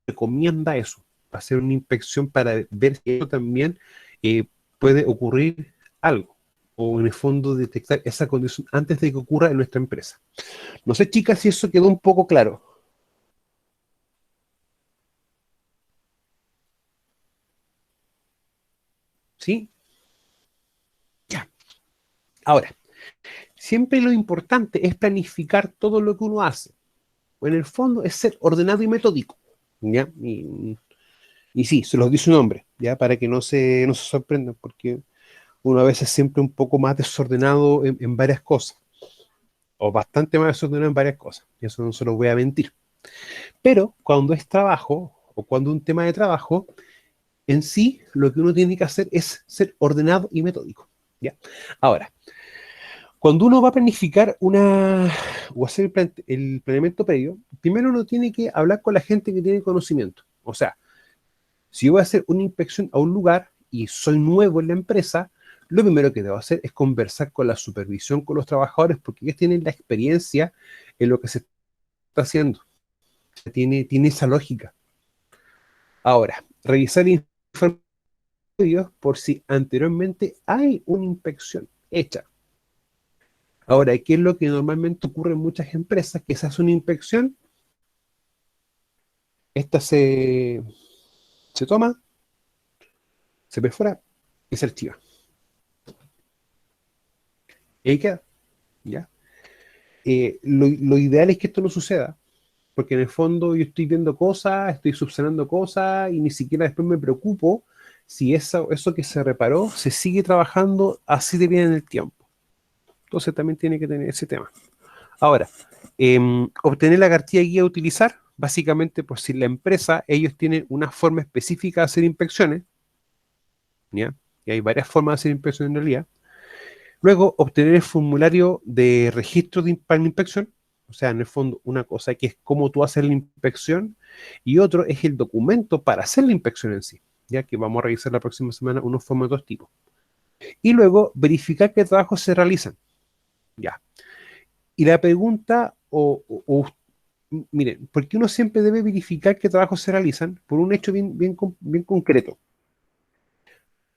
recomienda eso, hacer una inspección para ver si eso también eh, puede ocurrir algo, o en el fondo detectar esa condición antes de que ocurra en nuestra empresa. No sé, chicas, si eso quedó un poco claro. ¿Sí? Ya. Ahora, siempre lo importante es planificar todo lo que uno hace. O en el fondo es ser ordenado y metódico. ¿Ya? Y sí, se los dice un hombre, ¿ya? Para que no se sorprendan, porque uno a veces siempre un poco más desordenado en varias cosas, o bastante más desordenado en varias cosas, y eso no se lo voy a mentir. Pero cuando es trabajo, o cuando un tema de trabajo, en sí, lo que uno tiene que hacer es ser ordenado y metódico, ¿ya? Ahora, cuando uno va a planificar o hacer el planeamiento previo, primero uno tiene que hablar con la gente que tiene conocimiento. O sea, si yo voy a hacer una inspección a un lugar y soy nuevo en la empresa, lo primero que debo hacer es conversar con la supervisión, con los trabajadores, porque ellos tienen la experiencia en lo que se está haciendo. Tiene esa lógica. Ahora, revisar informes por si anteriormente hay una inspección hecha. Ahora, ¿qué es lo que normalmente ocurre en muchas empresas? Que se hace una inspección, esta se toma, se perfora y se archiva. Y ahí queda, ¿ya? Lo ideal es que esto no suceda, porque en el fondo yo estoy viendo cosas, estoy subsanando cosas, y ni siquiera después me preocupo si eso que se reparó se sigue trabajando así de bien en el tiempo. Entonces también tiene que tener ese tema. Ahora, obtener la cartilla de guía a utilizar, básicamente por si la empresa, ellos tienen una forma específica de hacer inspecciones, ¿ya? Y hay varias formas de hacer inspecciones en realidad. Luego, obtener el formulario de registro para la inspección, o sea, en el fondo, una cosa que es cómo tú haces la inspección, y otro es el documento para hacer la inspección en sí, ya que vamos a revisar la próxima semana unos formatos tipos. Y luego, verificar qué trabajos se realizan, ya. Y la pregunta, miren, ¿por qué uno siempre debe verificar qué trabajos se realizan? Por un hecho bien concreto.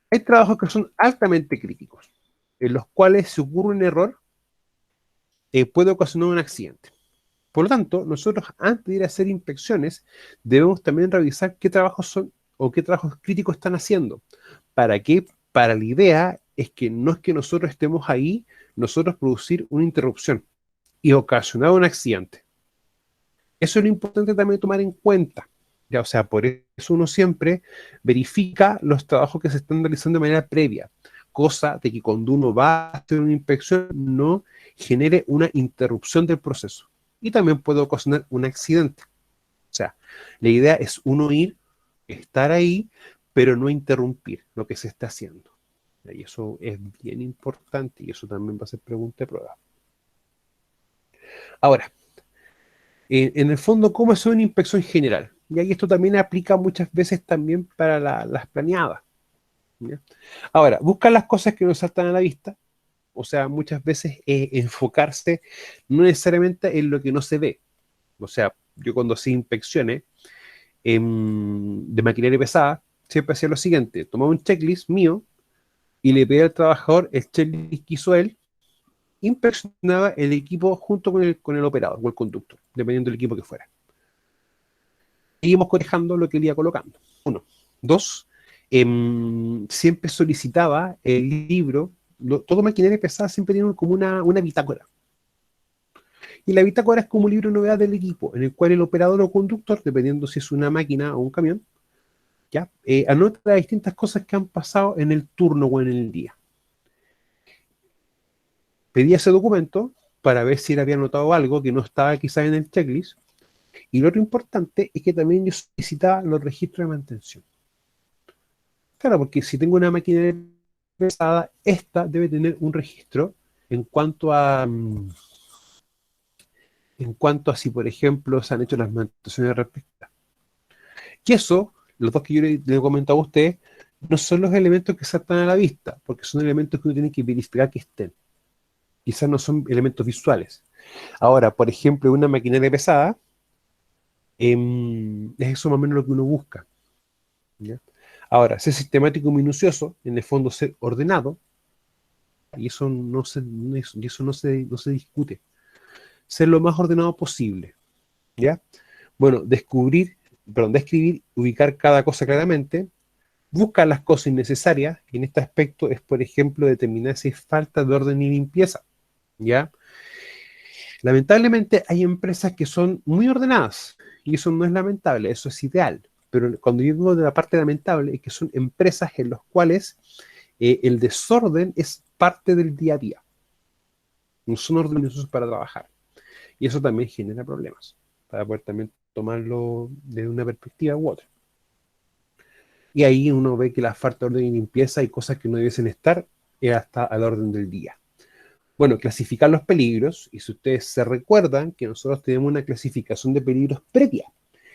Hay trabajos que son altamente críticos, en los cuales si ocurre un error, puede ocasionar un accidente. Por lo tanto, nosotros antes de ir a hacer inspecciones, debemos también revisar qué trabajos son o qué trabajos críticos están haciendo. ¿Para qué? Para la idea es que no es que nosotros estemos ahí, nosotros producir una interrupción y ocasionar un accidente. Eso es lo importante también tomar en cuenta. Ya, o sea, por eso uno siempre verifica los trabajos que se están realizando de manera previa. cosa de que cuando uno va a hacer una inspección no genere una interrupción del proceso. Y también puede ocasionar un accidente. O sea, la idea es uno ir, estar ahí, pero no interrumpir lo que se está haciendo. Y eso es bien importante y eso también va a ser pregunta de prueba. Ahora, en el fondo, ¿cómo es una inspección general? Y ahí esto también aplica muchas veces también para las planeadas. ¿Ya? Ahora, buscar las cosas que nos saltan a la vista, o sea, muchas veces enfocarse no necesariamente en lo que no se ve. O sea, yo cuando hacía inspecciones de maquinaria pesada, siempre hacía lo siguiente: tomaba un checklist mío y le pedía al trabajador el checklist que hizo él, inspeccionaba el equipo junto con el operador o el conductor, dependiendo del equipo que fuera. Seguimos corejando lo que él iba colocando. Uno. Dos, siempre solicitaba el libro. Todo maquinaria pesada siempre tiene como una bitácora. Y la bitácora es como un libro de novedad del equipo, en el cual el operador o conductor, dependiendo si es una máquina o un camión, ¿ya? Anota las distintas cosas que han pasado en el turno o en el día. Pedía ese documento para ver si él había notado algo que no estaba quizás en el checklist. Y lo otro importante es que también yo solicitaba los registros de mantención. Claro, porque si tengo una máquina pesada, esta debe tener un registro en cuanto a si, por ejemplo, se han hecho las mantenciones respectivas. Y eso, los dos que yo le he comentado a usted, no son los elementos que saltan a la vista, porque son elementos que uno tiene que verificar que estén. Quizás no son elementos visuales. Ahora, por ejemplo, una maquinaria pesada, es eso más o menos lo que uno busca. ¿Ya? Ahora, ser sistemático y minucioso, en el fondo ser ordenado, y eso no se discute. Ser lo más ordenado posible. ¿Ya? Bueno, describir, ubicar cada cosa claramente, buscar las cosas innecesarias, y en este aspecto es, por ejemplo, determinar si hay falta de orden y limpieza. ¿Ya? Lamentablemente hay empresas que son muy ordenadas, y eso no es lamentable, eso es ideal. Pero cuando yo digo de la parte lamentable, es que son empresas en las cuales el desorden es parte del día a día. No son organizados para trabajar. Y eso también genera problemas, para poder también tomarlo de una perspectiva u otra. Y ahí uno ve que la falta de orden y limpieza hay cosas que no debiesen estar hasta al orden del día. Bueno, clasificar los peligros, y si ustedes se recuerdan que nosotros tenemos una clasificación de peligros previa,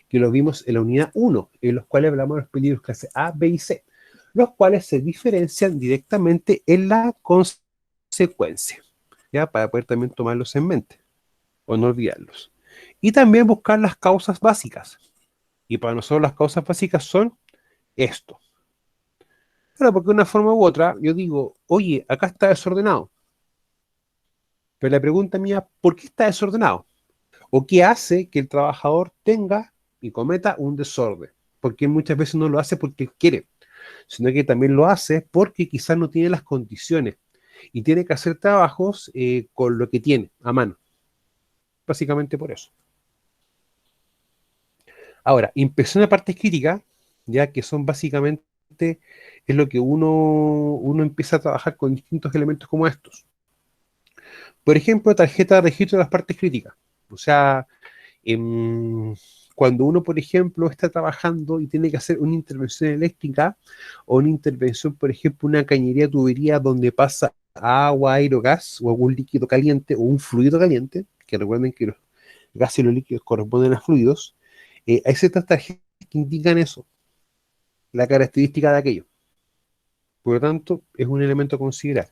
que lo vimos en la unidad 1, en los cuales hablamos de los peligros clase A, B y C, los cuales se diferencian directamente en la consecuencia, ¿ya? Para poder también tomarlos en mente, o no olvidarlos. Y también buscar las causas básicas. Y para nosotros las causas básicas son esto. Claro, porque de una forma u otra, yo digo, oye, acá está desordenado. Pero la pregunta mía, ¿por qué está desordenado? ¿O qué hace que el trabajador tenga y cometa un desorden? Porque muchas veces no lo hace porque quiere, sino que también lo hace porque quizás no tiene las condiciones y tiene que hacer trabajos con lo que tiene a mano. Básicamente por eso. Ahora, inspección de partes críticas, ya que son básicamente, es lo que uno empieza a trabajar con distintos elementos como estos. Por ejemplo, tarjeta de registro de las partes críticas. O sea, cuando uno, por ejemplo, está trabajando y tiene que hacer una intervención eléctrica o una intervención, por ejemplo, una cañería, tubería donde pasa agua, aire o gas o algún líquido caliente o un fluido caliente, que recuerden que los gases y los líquidos corresponden a fluidos, hay ciertas tarjetas que indican eso, la característica de aquello. Por lo tanto, es un elemento a considerar.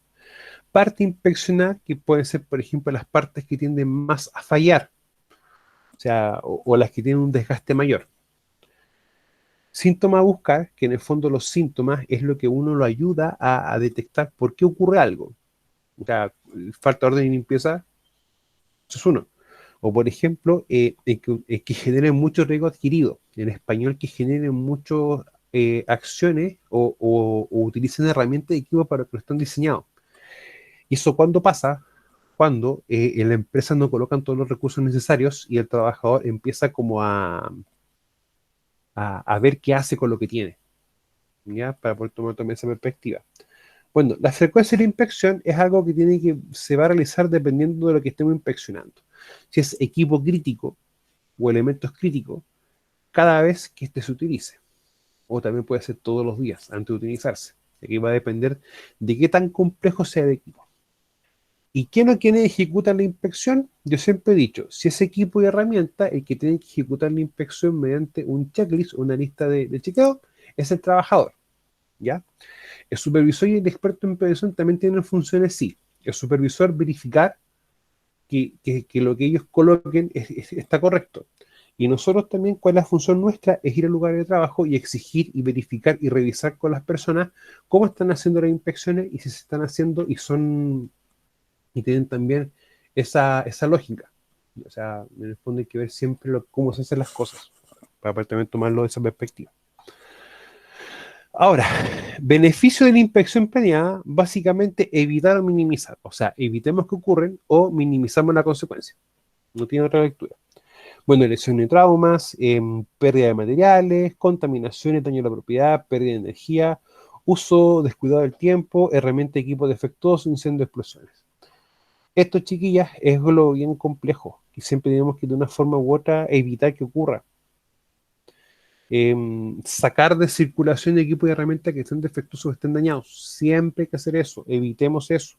Parte inspeccionar, que pueden ser, por ejemplo, las partes que tienden más a fallar, o sea, o las que tienen un desgaste mayor. Síntoma a buscar, que en el fondo los síntomas es lo que uno lo ayuda a detectar por qué ocurre algo. O sea, falta de orden y limpieza, eso es uno. O por ejemplo, que generen mucho riesgo adquirido. En español, que generen muchas acciones o utilicen herramientas de equipo para lo que están diseñados. ¿Y eso cuándo pasa? Cuando en la empresa no colocan todos los recursos necesarios y el trabajador empieza como a ver qué hace con lo que tiene, ¿ya? Para poder tomar también esa perspectiva. Bueno, la frecuencia de la inspección es algo que se va a realizar dependiendo de lo que estemos inspeccionando. Si es equipo crítico o elementos críticos, cada vez que éste se utilice. O también puede ser todos los días antes de utilizarse. Aquí va a depender de qué tan complejo sea el equipo. ¿Y quién o quiénes ejecutan la inspección? Yo siempre he dicho, si es equipo y herramienta, el que tiene que ejecutar la inspección mediante un checklist, una lista de chequeo, es el trabajador. ¿Ya? El supervisor y el experto en prevención también tienen funciones, sí. El supervisor verificar que lo que ellos coloquen está correcto. Y nosotros también, ¿cuál es la función nuestra? Es ir al lugar de trabajo y exigir y verificar y revisar con las personas cómo están haciendo las inspecciones y si se están haciendo y tienen también esa lógica. O sea, en el fondo hay que ver siempre cómo se hacen las cosas, para también tomarlo de esa perspectiva. Ahora, beneficio de la inspección planeada, básicamente evitar o minimizar. O sea, evitemos que ocurren o minimizamos la consecuencia. No tiene otra lectura. Bueno, lesiones y traumas, pérdida de materiales, contaminación y daño a la propiedad, pérdida de energía, uso descuidado del tiempo, herramienta, equipo defectuoso, incendio, explosiones. Esto, chiquillas, es lo bien complejo, que siempre tenemos que de una forma u otra evitar que ocurra. Sacar de circulación equipos y herramientas que estén defectuosos o estén dañados. Siempre hay que hacer eso, evitemos eso.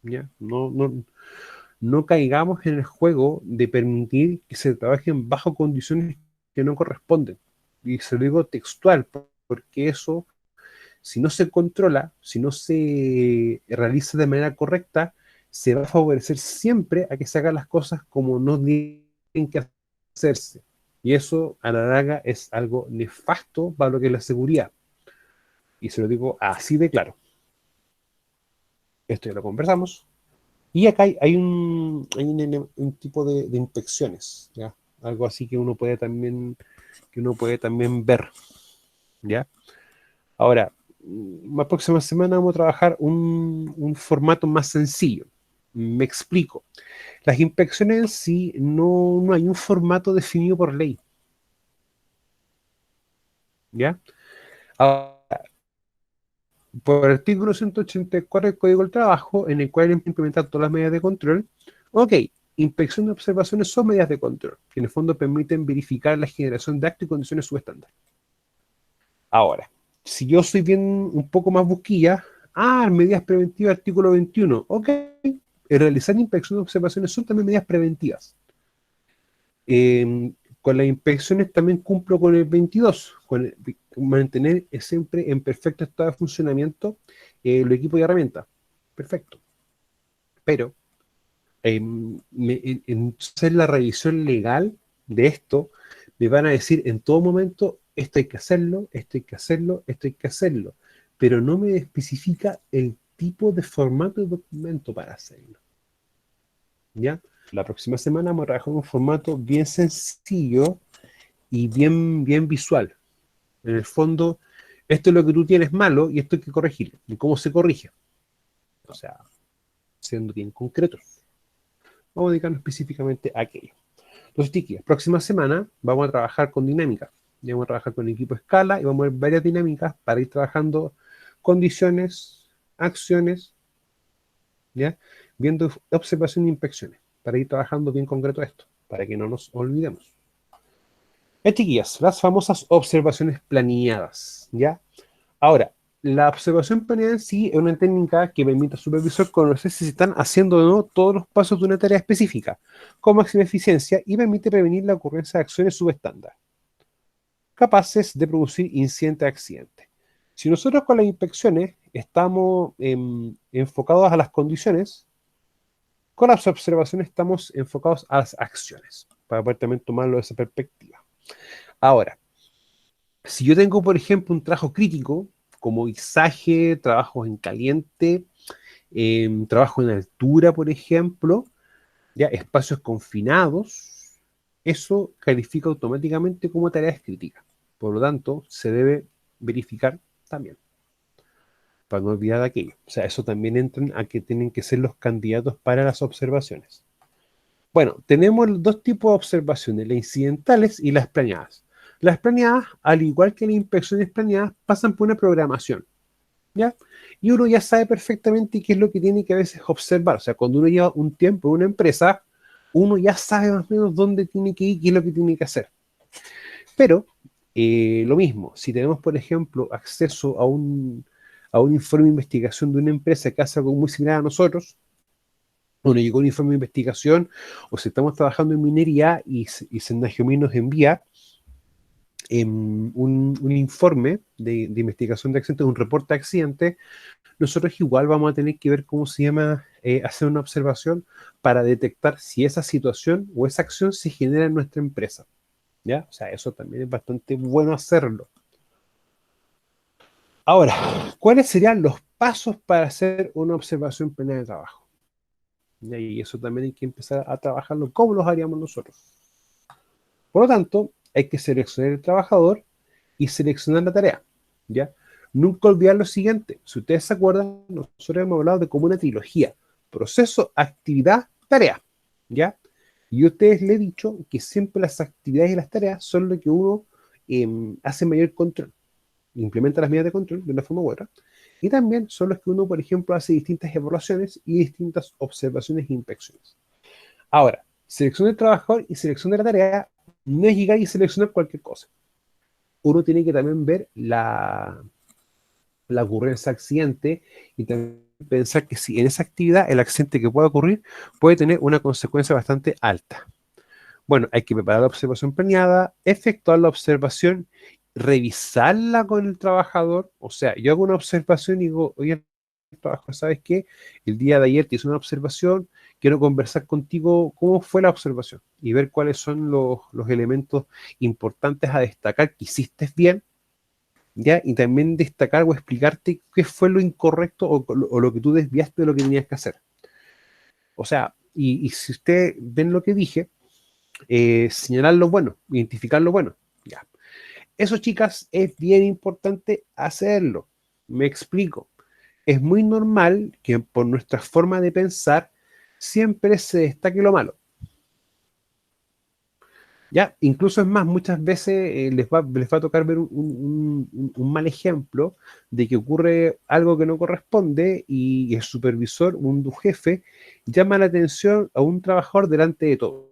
¿Ya? No caigamos en el juego de permitir que se trabajen bajo condiciones que no corresponden. Y se lo digo textual, porque eso, si no se controla, si no se realiza de manera correcta, se va a favorecer siempre a que se hagan las cosas como no tienen que hacerse. Y eso, a la larga, es algo nefasto para lo que es la seguridad. Y se lo digo así de claro. Esto ya lo conversamos. Y acá hay un tipo de inspecciones, ¿ya? Algo así que uno puede también ver, ¿ya? Ahora, la próxima semana vamos a trabajar un formato más sencillo. Me explico. Las inspecciones en sí no hay un formato definido por ley, ¿ya? Ahora, por el artículo 184 del Código del Trabajo, en el cual implementar todas las medidas de control, ok, inspección de observaciones son medidas de control, que en el fondo permiten verificar la generación de actos y condiciones subestándar. Ahora, si yo soy bien un poco más busquilla, medidas preventivas, artículo 21, ok, el realizar inspección de observaciones son también medidas preventivas. Con las inspecciones también cumplo con el 22, mantener siempre en perfecto estado de funcionamiento los equipos y herramientas. Perfecto. Pero en hacer la revisión legal de esto, me van a decir en todo momento, esto hay que hacerlo, esto hay que hacerlo, esto hay que hacerlo. Pero no me especifica el tipo de formato de documento para hacerlo. ¿Ya? La próxima semana vamos a trabajar en un formato bien sencillo y bien visual. En el fondo, esto es lo que tú tienes malo y esto hay que corregirlo. ¿Y cómo se corrige? O sea, siendo bien concretos. Vamos a dedicarnos específicamente a aquello. Entonces, Tiki, próxima semana vamos a trabajar con dinámica. Vamos a trabajar con equipo escala y vamos a ver varias dinámicas para ir trabajando condiciones, acciones, ¿ya? Viendo observación e inspecciones, para ir trabajando bien concreto esto, para que no nos olvidemos. Chiquillas, las famosas observaciones planeadas, ¿ya? Ahora, la observación planeada en sí es una técnica que permite al supervisor conocer si se están haciendo o no todos los pasos de una tarea específica, con máxima eficiencia y permite prevenir la ocurrencia de acciones subestándar, capaces de producir incidentes accidentes. Si nosotros con las inspecciones estamos enfocados a las condiciones, con las observaciones estamos enfocados a las acciones, para poder también tomarlo de esa perspectiva. Ahora, si yo tengo, por ejemplo, un trabajo crítico, como izaje, trabajos en caliente, trabajo en altura, por ejemplo, ya espacios confinados, eso califica automáticamente como tareas críticas. Por lo tanto, se debe verificar también, para no olvidar aquello. O sea, eso también entra a que tienen que ser los candidatos para las observaciones. Bueno, tenemos dos tipos de observaciones, las incidentales y las planeadas. Las planeadas, al igual que las inspecciones planeadas, pasan por una programación. ¿ya? Y uno ya sabe perfectamente qué es lo que tiene que a veces observar. O sea, cuando uno lleva un tiempo en una empresa, uno ya sabe más o menos dónde tiene que ir, qué es lo que tiene que hacer. Pero, lo mismo, si tenemos, por ejemplo, acceso a un informe de investigación de una empresa que hace algo muy similar a nosotros, o nos llegó un informe de investigación, o si estamos trabajando en minería y Sendageomi nos envía un informe de investigación de accidentes, un reporte de accidente, nosotros igual vamos a tener que ver cómo se llama, hacer una observación para detectar si esa situación o esa acción se genera en nuestra empresa, ¿ya? O sea, eso también es bastante bueno hacerlo. Ahora, ¿cuáles serían los pasos para hacer una observación plena de trabajo? ¿Ya? Y eso también hay que empezar a trabajarlo. ¿Cómo los haríamos nosotros? Por lo tanto, hay que seleccionar el trabajador y seleccionar la tarea, ¿ya? Nunca olvidar lo siguiente. Si ustedes se acuerdan, nosotros hemos hablado de como una trilogía: proceso, actividad, tarea, ¿ya? Y a ustedes les he dicho que siempre las actividades y las tareas son lo que uno hace mayor control, implementa las medidas de control de una forma u otra, y también son los que uno, por ejemplo, hace distintas evaluaciones y distintas observaciones e inspecciones. Ahora, selección del trabajador y selección de la tarea no es llegar y seleccionar cualquier cosa. Uno tiene que también ver la ocurrencia de accidente y también pensar que si en esa actividad el accidente que pueda ocurrir puede tener una consecuencia bastante alta. Bueno, hay que preparar la observación planeada, efectuar la observación, revisarla con el trabajador. O sea, yo hago una observación y digo, oye, trabajador, ¿sabes qué? El día de ayer te hice una observación, quiero conversar contigo cómo fue la observación y ver cuáles son los elementos importantes a destacar que hiciste bien, ¿ya? Y también destacar o explicarte qué fue lo incorrecto o lo que tú desviaste de lo que tenías que hacer. O sea, y si ustedes ven lo que dije, señalar lo bueno, identificar lo bueno. Ya. Eso, chicas, es bien importante hacerlo. Me explico. Es muy normal que por nuestra forma de pensar siempre se destaque lo malo. Ya, incluso es más, muchas veces les va a tocar ver un mal ejemplo de que ocurre algo que no corresponde y el supervisor, un jefe, llama la atención a un trabajador delante de todos.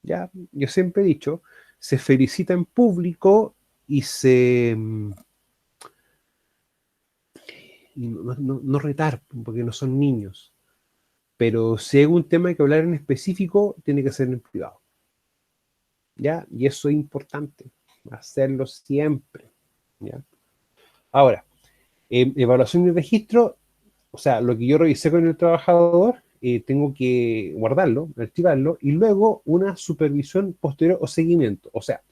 Ya, yo siempre he dicho, se felicita en público y y no retar, porque no son niños. Pero si hay un tema que hablar en específico, tiene que ser en privado. ¿Ya? Y eso es importante, hacerlo siempre. ¿Ya? Ahora, evaluación y registro, o sea, lo que yo revisé con el trabajador, tengo que guardarlo, archivarlo, y luego una supervisión posterior o seguimiento. O sea,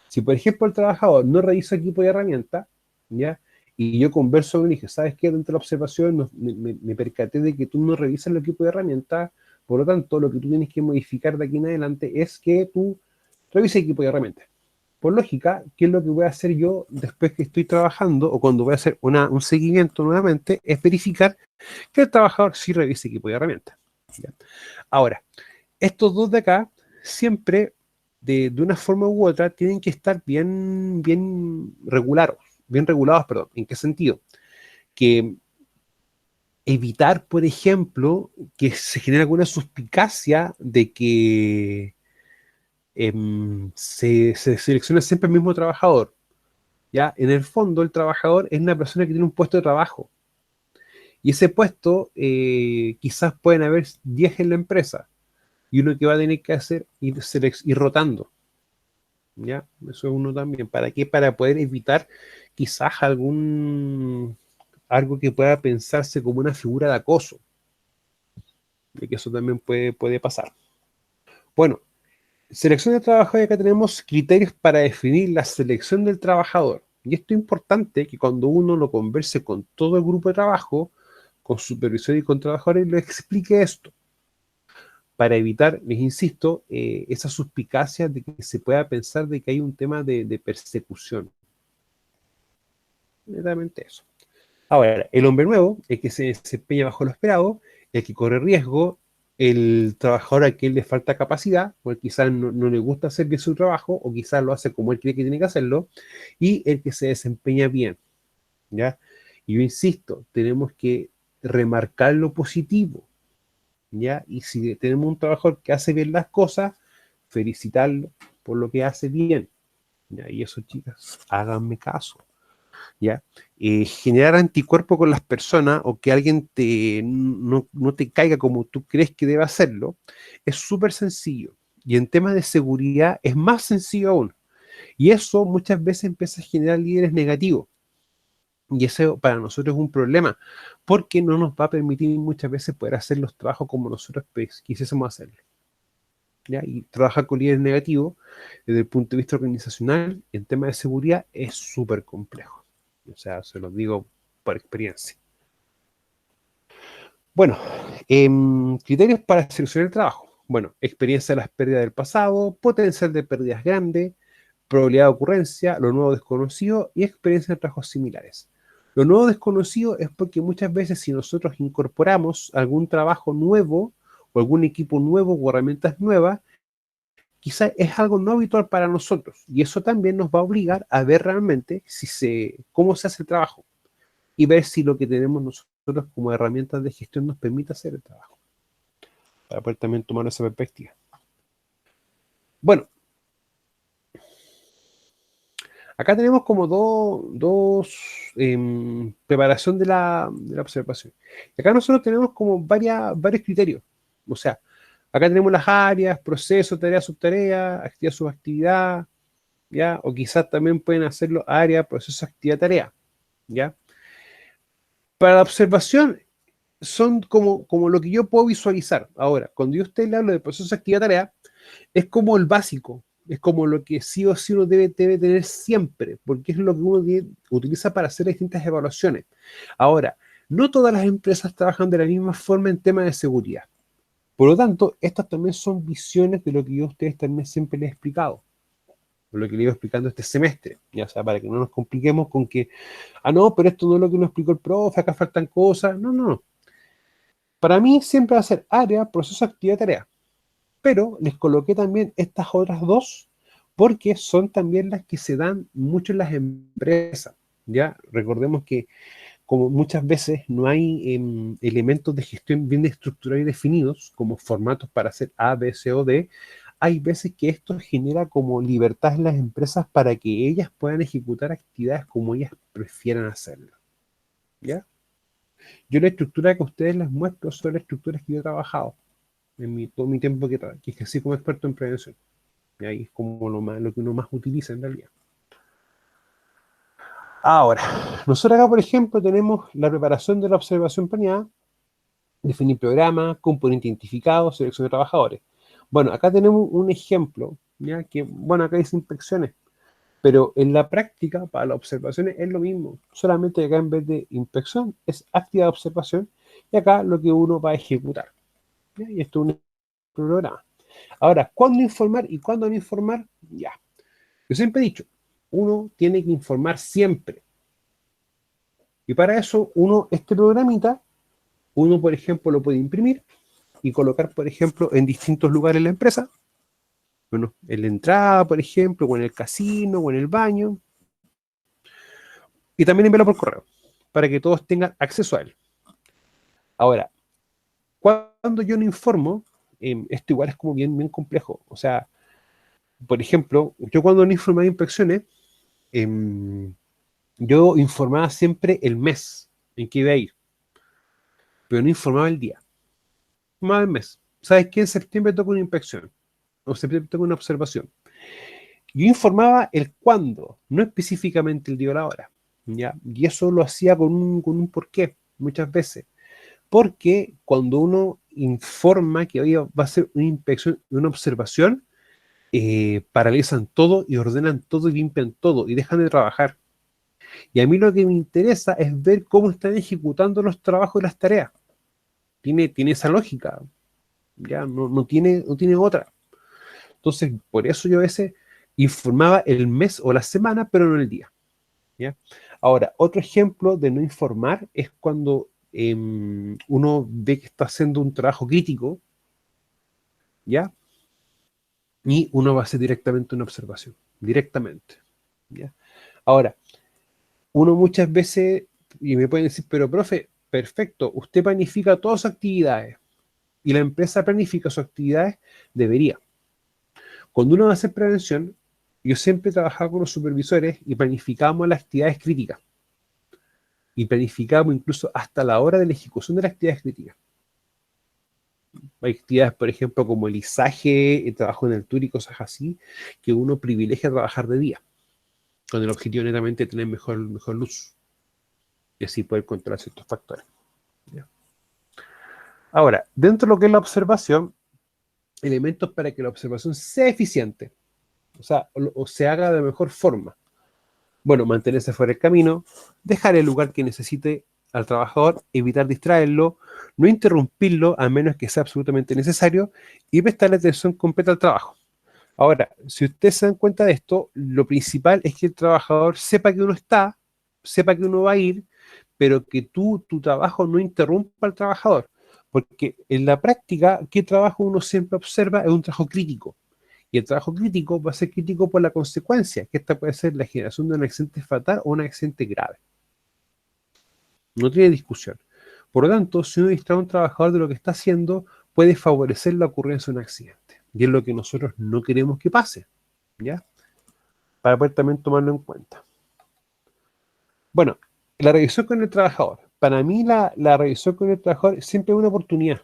si por ejemplo el trabajador no revisa equipo de herramientas, ¿ya? Y yo converso con él y dije, ¿sabes qué? Dentro de la observación me percaté de que tú no revisas el equipo de herramientas, por lo tanto, lo que tú tienes que modificar de aquí en adelante es que tú revises el equipo de herramientas. Por lógica, ¿qué es lo que voy a hacer yo después que estoy trabajando o cuando voy a hacer un seguimiento nuevamente? Es verificar que el trabajador sí revise equipo de herramientas. ¿Ya? Ahora, estos dos de acá siempre de una forma u otra tienen que estar bien regulados, perdón. ¿En qué sentido? Que evitar, por ejemplo, que se genere alguna suspicacia de que se selecciona siempre el mismo trabajador. ¿Ya? En el fondo, el trabajador es una persona que tiene un puesto de trabajo. Y ese puesto, quizás pueden haber 10 en la empresa. Y uno que va a tener que hacer ir rotando. ¿Ya? Eso es uno también. ¿Para qué? Para poder evitar quizás algo que pueda pensarse como una figura de acoso. De que eso también puede pasar. Bueno, selección de trabajador, acá tenemos criterios para definir la selección del trabajador. Y esto es importante que cuando uno lo converse con todo el grupo de trabajo, con supervisor y con trabajadores, le explique esto. Para evitar, les insisto, esa suspicacia de que se pueda pensar de que hay un tema de persecución. Netamente eso. Ahora, el hombre nuevo, el que se desempeña bajo lo esperado, el que corre riesgo, el trabajador a quien le falta capacidad, porque quizás no le gusta hacer bien su trabajo, o quizás lo hace como él cree que tiene que hacerlo, y el que se desempeña bien. ¿ya? Y yo insisto, tenemos que remarcar lo positivo, ¿ya? Y si tenemos un trabajador que hace bien las cosas, felicitarlo por lo que hace bien, ¿ya? Y eso, chicas, háganme caso, ¿ya? Generar anticuerpos con las personas o que alguien no te caiga como tú crees que debe hacerlo, es súper sencillo. Y en temas de seguridad es más sencillo aún. Y eso muchas veces empieza a generar líderes negativos. Y eso para nosotros es un problema, porque no nos va a permitir muchas veces poder hacer los trabajos como nosotros quisiésemos hacerlo, ¿ya? Y trabajar con líderes negativos desde el punto de vista organizacional en temas de seguridad es súper complejo. O sea, se los digo por experiencia. Bueno, criterios para seleccionar el trabajo. Bueno, experiencia de las pérdidas del pasado, potencial de pérdidas grande, probabilidad de ocurrencia, lo nuevo desconocido y experiencia en trabajos similares. Lo nuevo desconocido es porque muchas veces si nosotros incorporamos algún trabajo nuevo o algún equipo nuevo o herramientas nuevas, quizás es algo no habitual para nosotros y eso también nos va a obligar a ver realmente cómo se hace el trabajo y ver si lo que tenemos nosotros como herramientas de gestión nos permite hacer el trabajo, para poder también tomar esa perspectiva. Bueno, acá tenemos como dos preparación de la observación. Y acá nosotros tenemos como varios criterios. O sea, acá tenemos las áreas, proceso, tarea, subtarea, actividad, subactividad, ¿ya? O quizás también pueden hacerlo área, proceso, actividad, tarea, ¿ya? Para la observación son como lo que yo puedo visualizar. Ahora, cuando yo a usted le hablo de proceso, actividad, tarea, es como el básico, es como lo que sí o sí uno debe tener siempre, porque es lo que uno utiliza para hacer distintas evaluaciones. Ahora, no todas las empresas trabajan de la misma forma en temas de seguridad. Por lo tanto, estas también son visiones de lo que yo a ustedes también siempre les he explicado, por lo que le iba explicando este semestre, ya sea, para que no nos compliquemos con que, no, pero esto no es lo que nos explicó el profe, acá faltan cosas. No, no, no. Para mí siempre va a ser área, proceso, actividad, tarea. Pero les coloqué también estas otras dos porque son también las que se dan mucho en las empresas. Ya recordemos que como muchas veces no hay elementos de gestión bien estructurados y definidos como formatos para hacer A, B, C o D, hay veces que esto genera como libertad en las empresas para que ellas puedan ejecutar actividades como ellas prefieran hacerlo. ¿Ya? Yo la estructura que a ustedes les muestro son las estructuras que yo he trabajado en todo mi tiempo que ejercí como experto en prevención. Y ahí es como lo que uno más utiliza en realidad. Ahora, nosotros acá, por ejemplo, tenemos la preparación de la observación planeada, definir programa, componente identificado, selección de trabajadores. Bueno, acá tenemos un ejemplo, ya que, bueno, acá dice inspecciones, pero en la práctica, para las observaciones es lo mismo, solamente acá en vez de inspección es actividad de observación y acá lo que uno va a ejecutar. ¿Ya? Y esto es un programa. Ahora, ¿cuándo informar y cuándo no informar? Ya. Yo siempre he dicho, uno tiene que informar siempre. Y para eso, este programita, uno, por ejemplo, lo puede imprimir y colocar, por ejemplo, en distintos lugares en la empresa. Bueno, en la entrada, por ejemplo, o en el casino, o en el baño. Y también enviarlo por correo, para que todos tengan acceso a él. Ahora, cuando yo no informo, esto igual es como bien complejo. O sea, por ejemplo, yo cuando no informaba de inspecciones, yo informaba siempre el mes en que iba a ir, pero no informaba el día. Informaba el mes. ¿Sabes qué? En septiembre toca una inspección, o en septiembre toca una observación. Yo informaba el cuándo, no específicamente el día o la hora, ¿ya? Y eso lo hacía con un porqué, muchas veces. Porque cuando uno informa que hoy va a ser una inspección, una observación, paralizan todo y ordenan todo y limpian todo y dejan de trabajar. Y a mí lo que me interesa es ver cómo están ejecutando los trabajos y las tareas. Tiene esa lógica, ya no tiene otra. Entonces, por eso yo a veces informaba el mes o la semana, pero no el día. ¿Ya? Ahora, otro ejemplo de no informar es cuando uno ve que está haciendo un trabajo crítico, ¿ya? Y uno va a hacer directamente una observación, directamente, ¿ya? Ahora, uno muchas veces, y me pueden decir, pero profe, perfecto, usted planifica todas sus actividades y la empresa planifica sus actividades, debería. Cuando uno va a hacer prevención, yo siempre trabajaba con los supervisores y planificábamos las actividades críticas. Y planificábamos incluso hasta la hora de la ejecución de las actividades críticas. Hay actividades, por ejemplo, como el izaje, el trabajo en el tour y cosas así, que uno privilegia trabajar de día, con el objetivo netamente de tener mejor luz y así poder controlar ciertos factores. ¿Ya? Ahora, dentro de lo que es la observación, elementos para que la observación sea eficiente, o sea, o se haga de mejor forma. Bueno, mantenerse fuera del camino, dejar el lugar que necesite al trabajador, evitar distraerlo, no interrumpirlo a menos que sea absolutamente necesario y prestarle atención completa al trabajo. Ahora, si ustedes se dan cuenta de esto, lo principal es que el trabajador sepa que uno está, sepa que uno va a ir, pero que tu trabajo no interrumpa al trabajador. Porque en la práctica, ¿qué trabajo uno siempre observa? Es un trabajo crítico. Y el trabajo crítico va a ser crítico por la consecuencia, que esta puede ser la generación de un accidente fatal o un accidente grave. No tiene discusión. Por lo tanto, si uno distrae a un trabajador de lo que está haciendo, puede favorecer la ocurrencia de un accidente. Y es lo que nosotros no queremos que pase. ¿Ya? Para poder también tomarlo en cuenta. Bueno, la revisión con el trabajador. Para mí la revisión con el trabajador siempre es una oportunidad.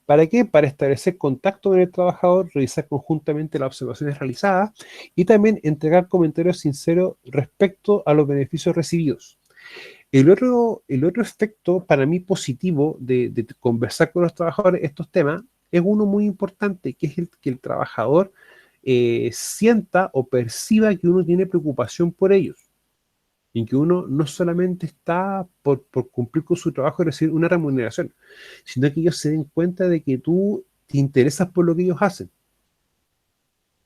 ¿Para qué? Para establecer contacto con el trabajador, revisar conjuntamente las observaciones realizadas y también entregar comentarios sinceros respecto a los beneficios recibidos. El otro efecto para mí positivo de conversar con los trabajadores estos temas es uno muy importante, que es el que el trabajador sienta o perciba que uno tiene preocupación por ellos. En que uno no solamente está por cumplir con su trabajo y recibir una remuneración, sino que ellos se den cuenta de que tú te interesas por lo que ellos hacen.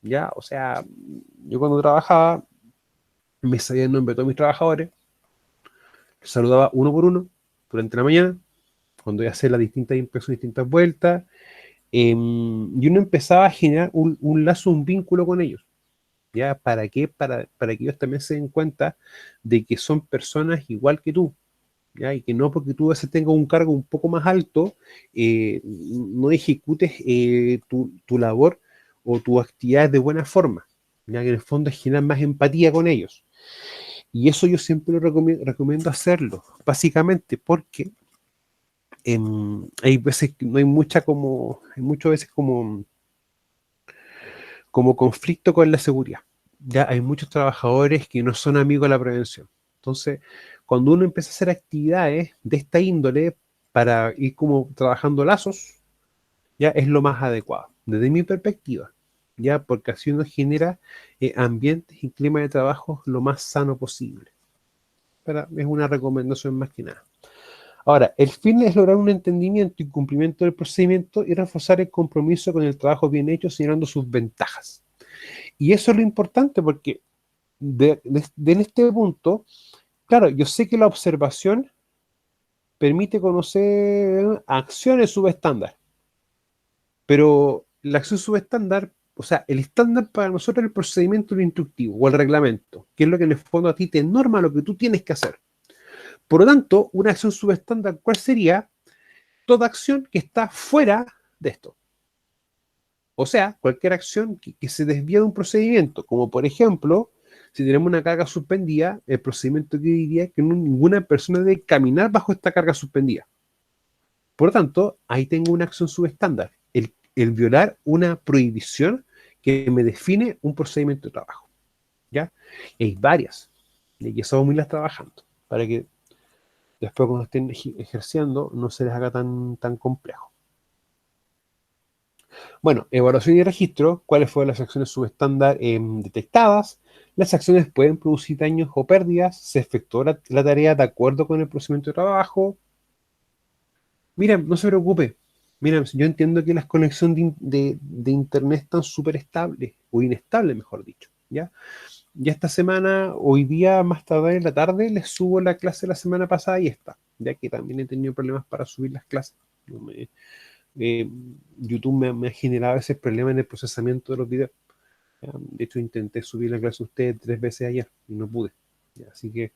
¿Ya? O sea, yo cuando trabajaba, me sabía el nombre de todos mis trabajadores, los saludaba uno por uno durante la mañana, cuando iba a hacer las distintas impresiones, distintas vueltas, y uno empezaba a generar un lazo, un vínculo con ellos. ¿Ya? ¿Para qué? Para que ellos también se den cuenta de que son personas igual que tú. ¿Ya? Y que no porque tú a veces tengas un cargo un poco más alto, no ejecutes tu labor o tu actividad de buena forma, ya que en el fondo es generar más empatía con ellos. Y eso yo siempre lo recomiendo hacerlo, básicamente porque hay veces que no hay hay muchas veces como conflicto con la seguridad. Ya hay muchos trabajadores que no son amigos de la prevención. Entonces, cuando uno empieza a hacer actividades de esta índole para ir como trabajando lazos, ya es lo más adecuado, desde mi perspectiva, ya porque así uno genera ambientes y clima de trabajo lo más sano posible. Es una recomendación más que nada. Ahora, el fin es lograr un entendimiento y cumplimiento del procedimiento y reforzar el compromiso con el trabajo bien hecho, señalando sus ventajas. Y eso es lo importante porque en este punto, claro, yo sé que la observación permite conocer acciones subestándar, pero la acción subestándar, o sea, el estándar para nosotros es el procedimiento instructivo o el reglamento, que es lo que en el fondo a ti te norma lo que tú tienes que hacer. Por lo tanto, una acción subestándar, ¿cuál sería? Toda acción que está fuera de esto. O sea, cualquier acción que se desvíe de un procedimiento, como por ejemplo, si tenemos una carga suspendida, el procedimiento que diría que ninguna persona debe caminar bajo esta carga suspendida. Por lo tanto, ahí tengo una acción subestándar, el violar una prohibición que me define un procedimiento de trabajo. ¿Ya? Y hay varias, y eso vamos a irlas trabajando, para que después cuando estén ejerciendo no se les haga tan complejo. Bueno, evaluación y registro, cuáles fueron las acciones subestándar detectadas. Las acciones pueden producir daños o pérdidas. Se efectuó la tarea de acuerdo con el procedimiento de trabajo. Mira, no se preocupe. Mira, yo entiendo que las conexiones de internet están súper estables, o inestables, mejor dicho. ¿Ya? Ya esta semana, hoy día, más tarde en la tarde, les subo la clase de la semana pasada y está. Ya que también he tenido problemas para subir las clases. No eh, YouTube me ha generado ese problema en el procesamiento de los videos. De hecho, intenté subir la clase a ustedes 3 veces ayer y no pude. ¿ya? Así que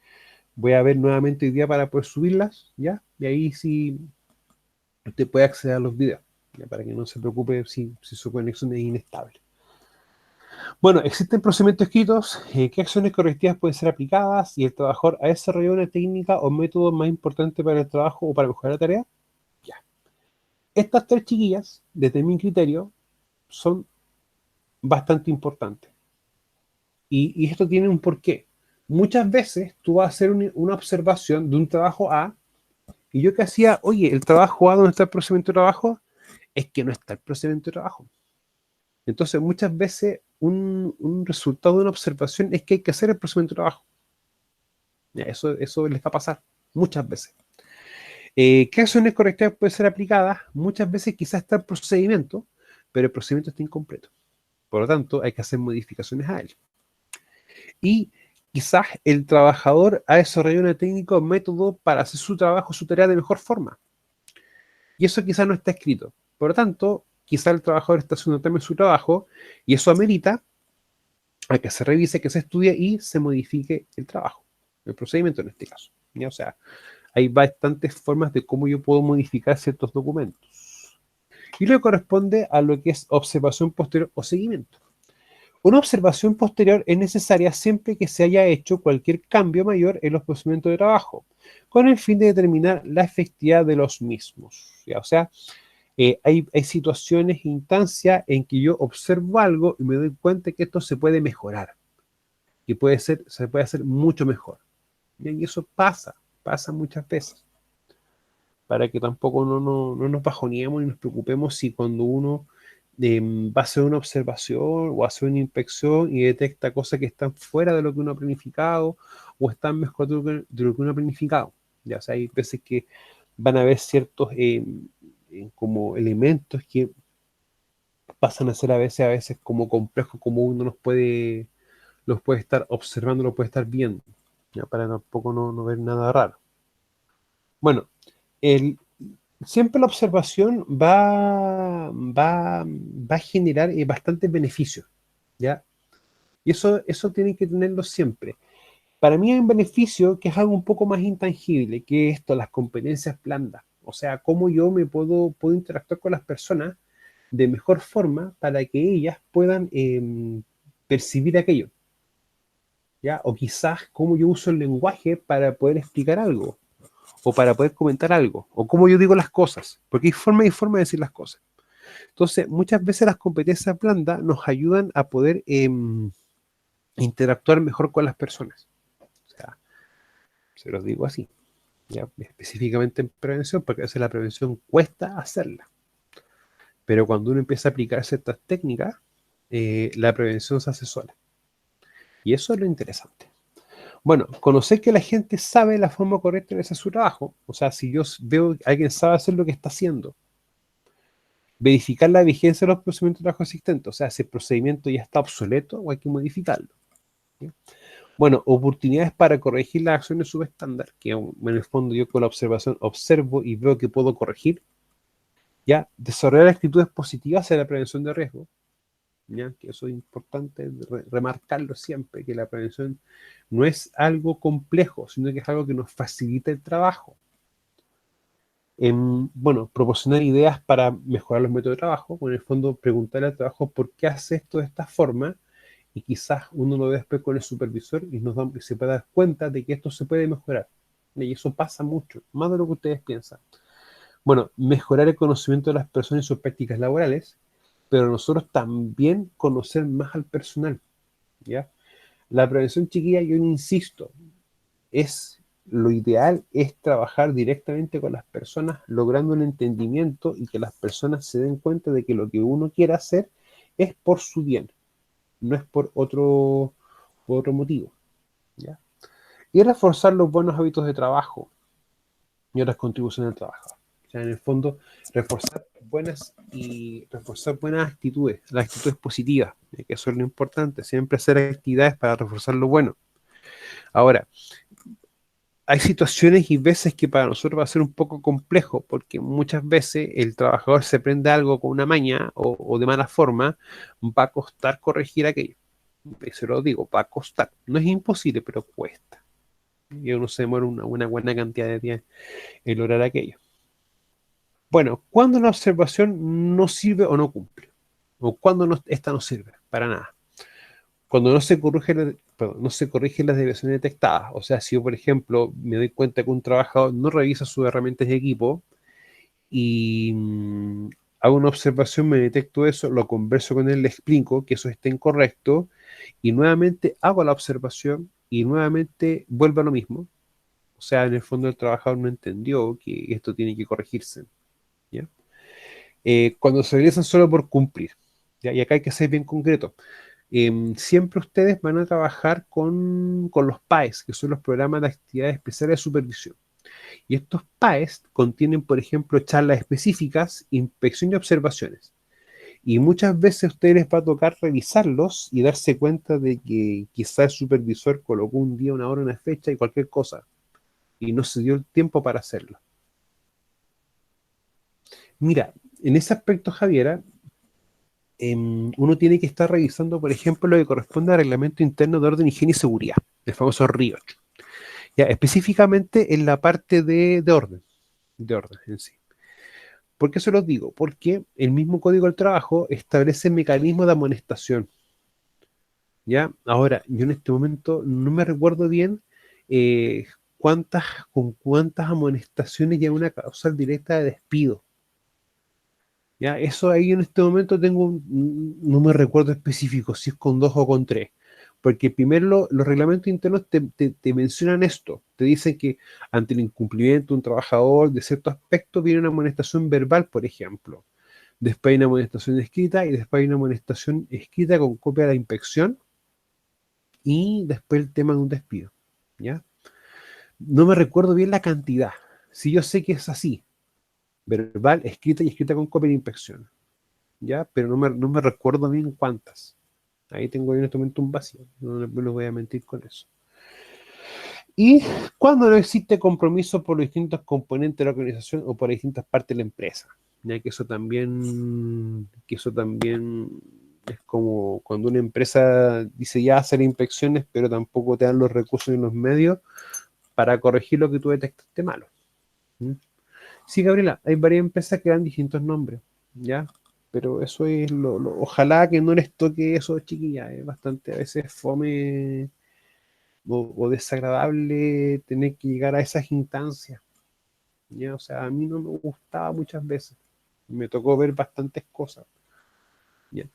voy a ver nuevamente hoy día para poder subirlas, ¿ya? Y ahí sí usted puede acceder a los videos, ¿ya? Para que no se preocupe si su conexión es inestable. Bueno, existen procedimientos escritos, qué acciones correctivas pueden ser aplicadas y el trabajador ha desarrollado una técnica o método más importante para el trabajo o para mejorar la tarea. Ya. Estas tres chiquillas, desde mi criterio, son bastante importantes. Y esto tiene un porqué. Muchas veces tú vas a hacer una observación de un trabajo A y yo que hacía, oye, el trabajo A, ¿dónde está el procedimiento de trabajo? Es que no está el procedimiento de trabajo. Entonces, muchas veces un resultado de una observación es que hay que hacer el procedimiento de trabajo. Ya, eso les va a pasar muchas veces. ¿Qué acciones correctivas pueden ser aplicadas? Muchas veces quizás está el procedimiento, pero el procedimiento está incompleto. Por lo tanto, hay que hacer modificaciones a él. Y quizás el trabajador ha desarrollado una técnica o método para hacer su trabajo, su tarea de mejor forma. Y eso quizás no está escrito. Por lo tanto, quizás el trabajador está haciendo también su trabajo y eso amerita a que se revise, que se estudie y se modifique el trabajo, el procedimiento en este caso. ¿Ya? O sea, hay bastantes formas de cómo yo puedo modificar ciertos documentos. Y luego corresponde a lo que es observación posterior o seguimiento. Una observación posterior es necesaria siempre que se haya hecho cualquier cambio mayor en los procedimientos de trabajo, con el fin de determinar la efectividad de los mismos. ¿Ya? O sea, hay situaciones e instancias en que yo observo algo y me doy cuenta que esto se puede mejorar, que se puede hacer mucho mejor. ¿Ya? Y eso pasa muchas veces. Para que tampoco no nos bajoneemos y nos preocupemos si cuando uno va a hacer una observación o hacer una inspección y detecta cosas que están fuera de lo que uno ha planificado o están mejor de lo que uno ha planificado. Ya, o sea, hay veces que van a haber ciertos como elementos que pasan a ser a veces como complejos, como uno los puede estar observando, los puede estar viendo, ya, para tampoco no ver nada raro. Bueno, el, siempre la observación va a generar bastantes beneficios, ¿ya? Y eso tienen que tenerlo siempre. Para mí hay un beneficio que es algo un poco más intangible, que es esto, las competencias blandas. O sea, cómo yo puedo interactuar con las personas de mejor forma para que ellas puedan percibir aquello, ¿ya? O quizás cómo yo uso el lenguaje para poder explicar algo o para poder comentar algo, o cómo yo digo las cosas, porque hay forma de decir las cosas. Entonces, muchas veces las competencias blandas nos ayudan a poder interactuar mejor con las personas. O sea, se los digo así, ¿ya? Específicamente en prevención, porque a veces la prevención cuesta hacerla. Pero cuando uno empieza a aplicar ciertas técnicas, la prevención se hace sola. Y eso es lo interesante. Bueno, conocer que la gente sabe la forma correcta de hacer su trabajo. O sea, si yo veo que alguien sabe hacer lo que está haciendo, verificar la vigencia de los procedimientos de trabajo existentes. O sea, si el procedimiento ya está obsoleto o hay que modificarlo. ¿Sí? Bueno, oportunidades para corregir las acciones subestándar, que en el fondo yo con la observación observo y veo que puedo corregir. Ya, desarrollar actitudes positivas hacia la prevención de riesgo. ¿Ya? Que eso es importante remarcarlo siempre, que la prevención no es algo complejo, sino que es algo que nos facilita el trabajo. Bueno, proporcionar ideas para mejorar los métodos de trabajo, o en el fondo preguntarle al trabajo por qué hace esto de esta forma, y quizás uno lo ve después con el supervisor y se puede dar cuenta de que esto se puede mejorar. Y eso pasa mucho, más de lo que ustedes piensan. Bueno, mejorar el conocimiento de las personas y sus prácticas laborales, pero nosotros también conocer más al personal, ¿ya? La prevención, chiquilla, yo insisto, lo ideal es trabajar directamente con las personas, logrando un entendimiento y que las personas se den cuenta de que lo que uno quiere hacer es por su bien, no es por otro motivo, ¿ya? Y reforzar los buenos hábitos de trabajo y otras contribuciones al trabajo. O sea, en el fondo, reforzar buenas actitudes, las actitudes positivas, que eso es lo importante, siempre hacer actividades para reforzar lo bueno. Ahora, hay situaciones y veces que para nosotros va a ser un poco complejo, porque muchas veces el trabajador se prende algo con una maña o de mala forma, va a costar corregir aquello. Y se lo digo, va a costar. No es imposible, pero cuesta. y uno se demora una buena cantidad de días en lograr aquello. Bueno, cuando la observación no sirve o no cumple, o cuando esta no sirve para nada. Cuando no se corrige, perdón, no se corrigen las desviaciones detectadas. O sea, si yo, por ejemplo, me doy cuenta que un trabajador no revisa sus herramientas de equipo y hago una observación, me detecto eso, lo converso con él, le explico que eso está incorrecto y nuevamente hago la observación y nuevamente vuelve a lo mismo. O sea, en el fondo el trabajador no entendió que esto tiene que corregirse. ¿Ya? Cuando se realizan solo por cumplir, ¿ya? Y acá hay que ser bien concreto. Siempre ustedes van a trabajar con los PAES, que son los programas de actividades especiales de supervisión. Y estos PAES contienen, por ejemplo, charlas específicas, inspección y observaciones. Y muchas veces a ustedes les va a tocar revisarlos y darse cuenta de que quizá el supervisor colocó un día, una hora, una fecha y cualquier cosa, y no se dio el tiempo para hacerlo. Mira, en ese aspecto, Javiera, uno tiene que estar revisando, por ejemplo, lo que corresponde al Reglamento Interno de Orden, Higiene y Seguridad, el famoso RIOCH. Ya, específicamente en la parte de orden en sí. ¿Por qué se los digo? Porque el mismo Código del Trabajo establece mecanismos de amonestación. ¿Ya? Ahora, yo en este momento no me recuerdo bien eh, con cuántas amonestaciones ya una causal directa de despido. ¿Ya? Eso ahí en este momento no me recuerdo específico si es con 2 o con 3. Porque primero los reglamentos internos te mencionan esto. Te dicen que ante el incumplimiento de un trabajador de cierto aspecto viene una amonestación verbal, por ejemplo. Después hay una amonestación escrita y después hay una amonestación escrita con copia de la inspección y después el tema de un despido. ¿Ya? No me recuerdo bien la cantidad. Si yo sé que es así, verbal, escrita y escrita con copia de inspección. ¿Ya? Pero no me recuerdo bien cuántas. Ahí tengo en este momento un vacío, no les voy a mentir con eso. Y cuando no existe compromiso por los distintos componentes de la organización o por distintas partes de la empresa, ya que eso también es como cuando una empresa dice ya hacer inspecciones, pero tampoco te dan los recursos y los medios para corregir lo que tú detectaste malo. ¿Mm? Sí, Gabriela, hay varias empresas que dan distintos nombres, ¿ya? Pero eso es ojalá que no les toque eso, chiquillas, es bastante a veces fome o desagradable tener que llegar a esas instancias, ¿ya? O sea, a mí no me gustaba muchas veces, me tocó ver bastantes cosas, ¿ya?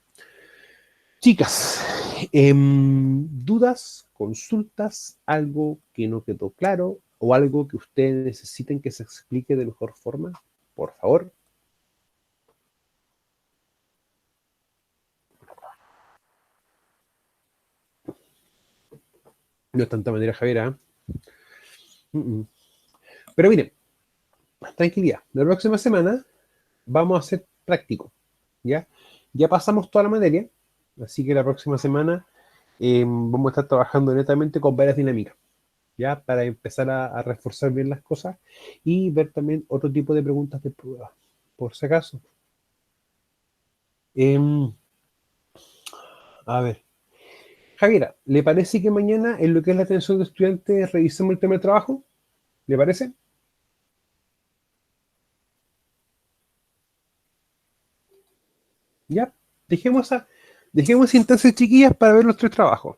Chicas, dudas, consultas, algo que no quedó claro o algo que ustedes necesiten que se explique de mejor forma, por favor. No es tanta manera, Javier, ¿eh? Pero miren, tranquilidad. La próxima semana vamos a hacer práctico, ¿ya? Ya pasamos toda la materia, así que la próxima semana vamos a estar trabajando netamente con varias dinámicas, ¿ya? Para empezar a reforzar bien las cosas y ver también otro tipo de preguntas de prueba, por si acaso. Em, a ver, Javiera, ¿le parece que mañana en lo que es la atención de estudiantes revisemos el tema del trabajo? ¿Le parece? Ya, dejemos a, dejemos entonces, chiquillas, para ver los 3 trabajos.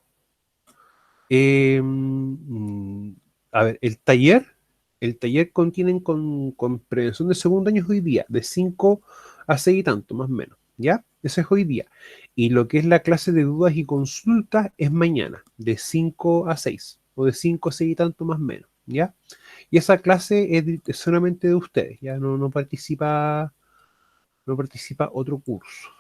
A ver, el taller contienen con prevención de segundo año es hoy día, de 5 a 6 y tanto, más o menos, ¿ya? Eso es hoy día. Y lo que es la clase de dudas y consultas es mañana, de 5 a 6, o de 5 a 6 y tanto, más o menos, ¿ya? Y esa clase es solamente de ustedes, ya no participa otro curso,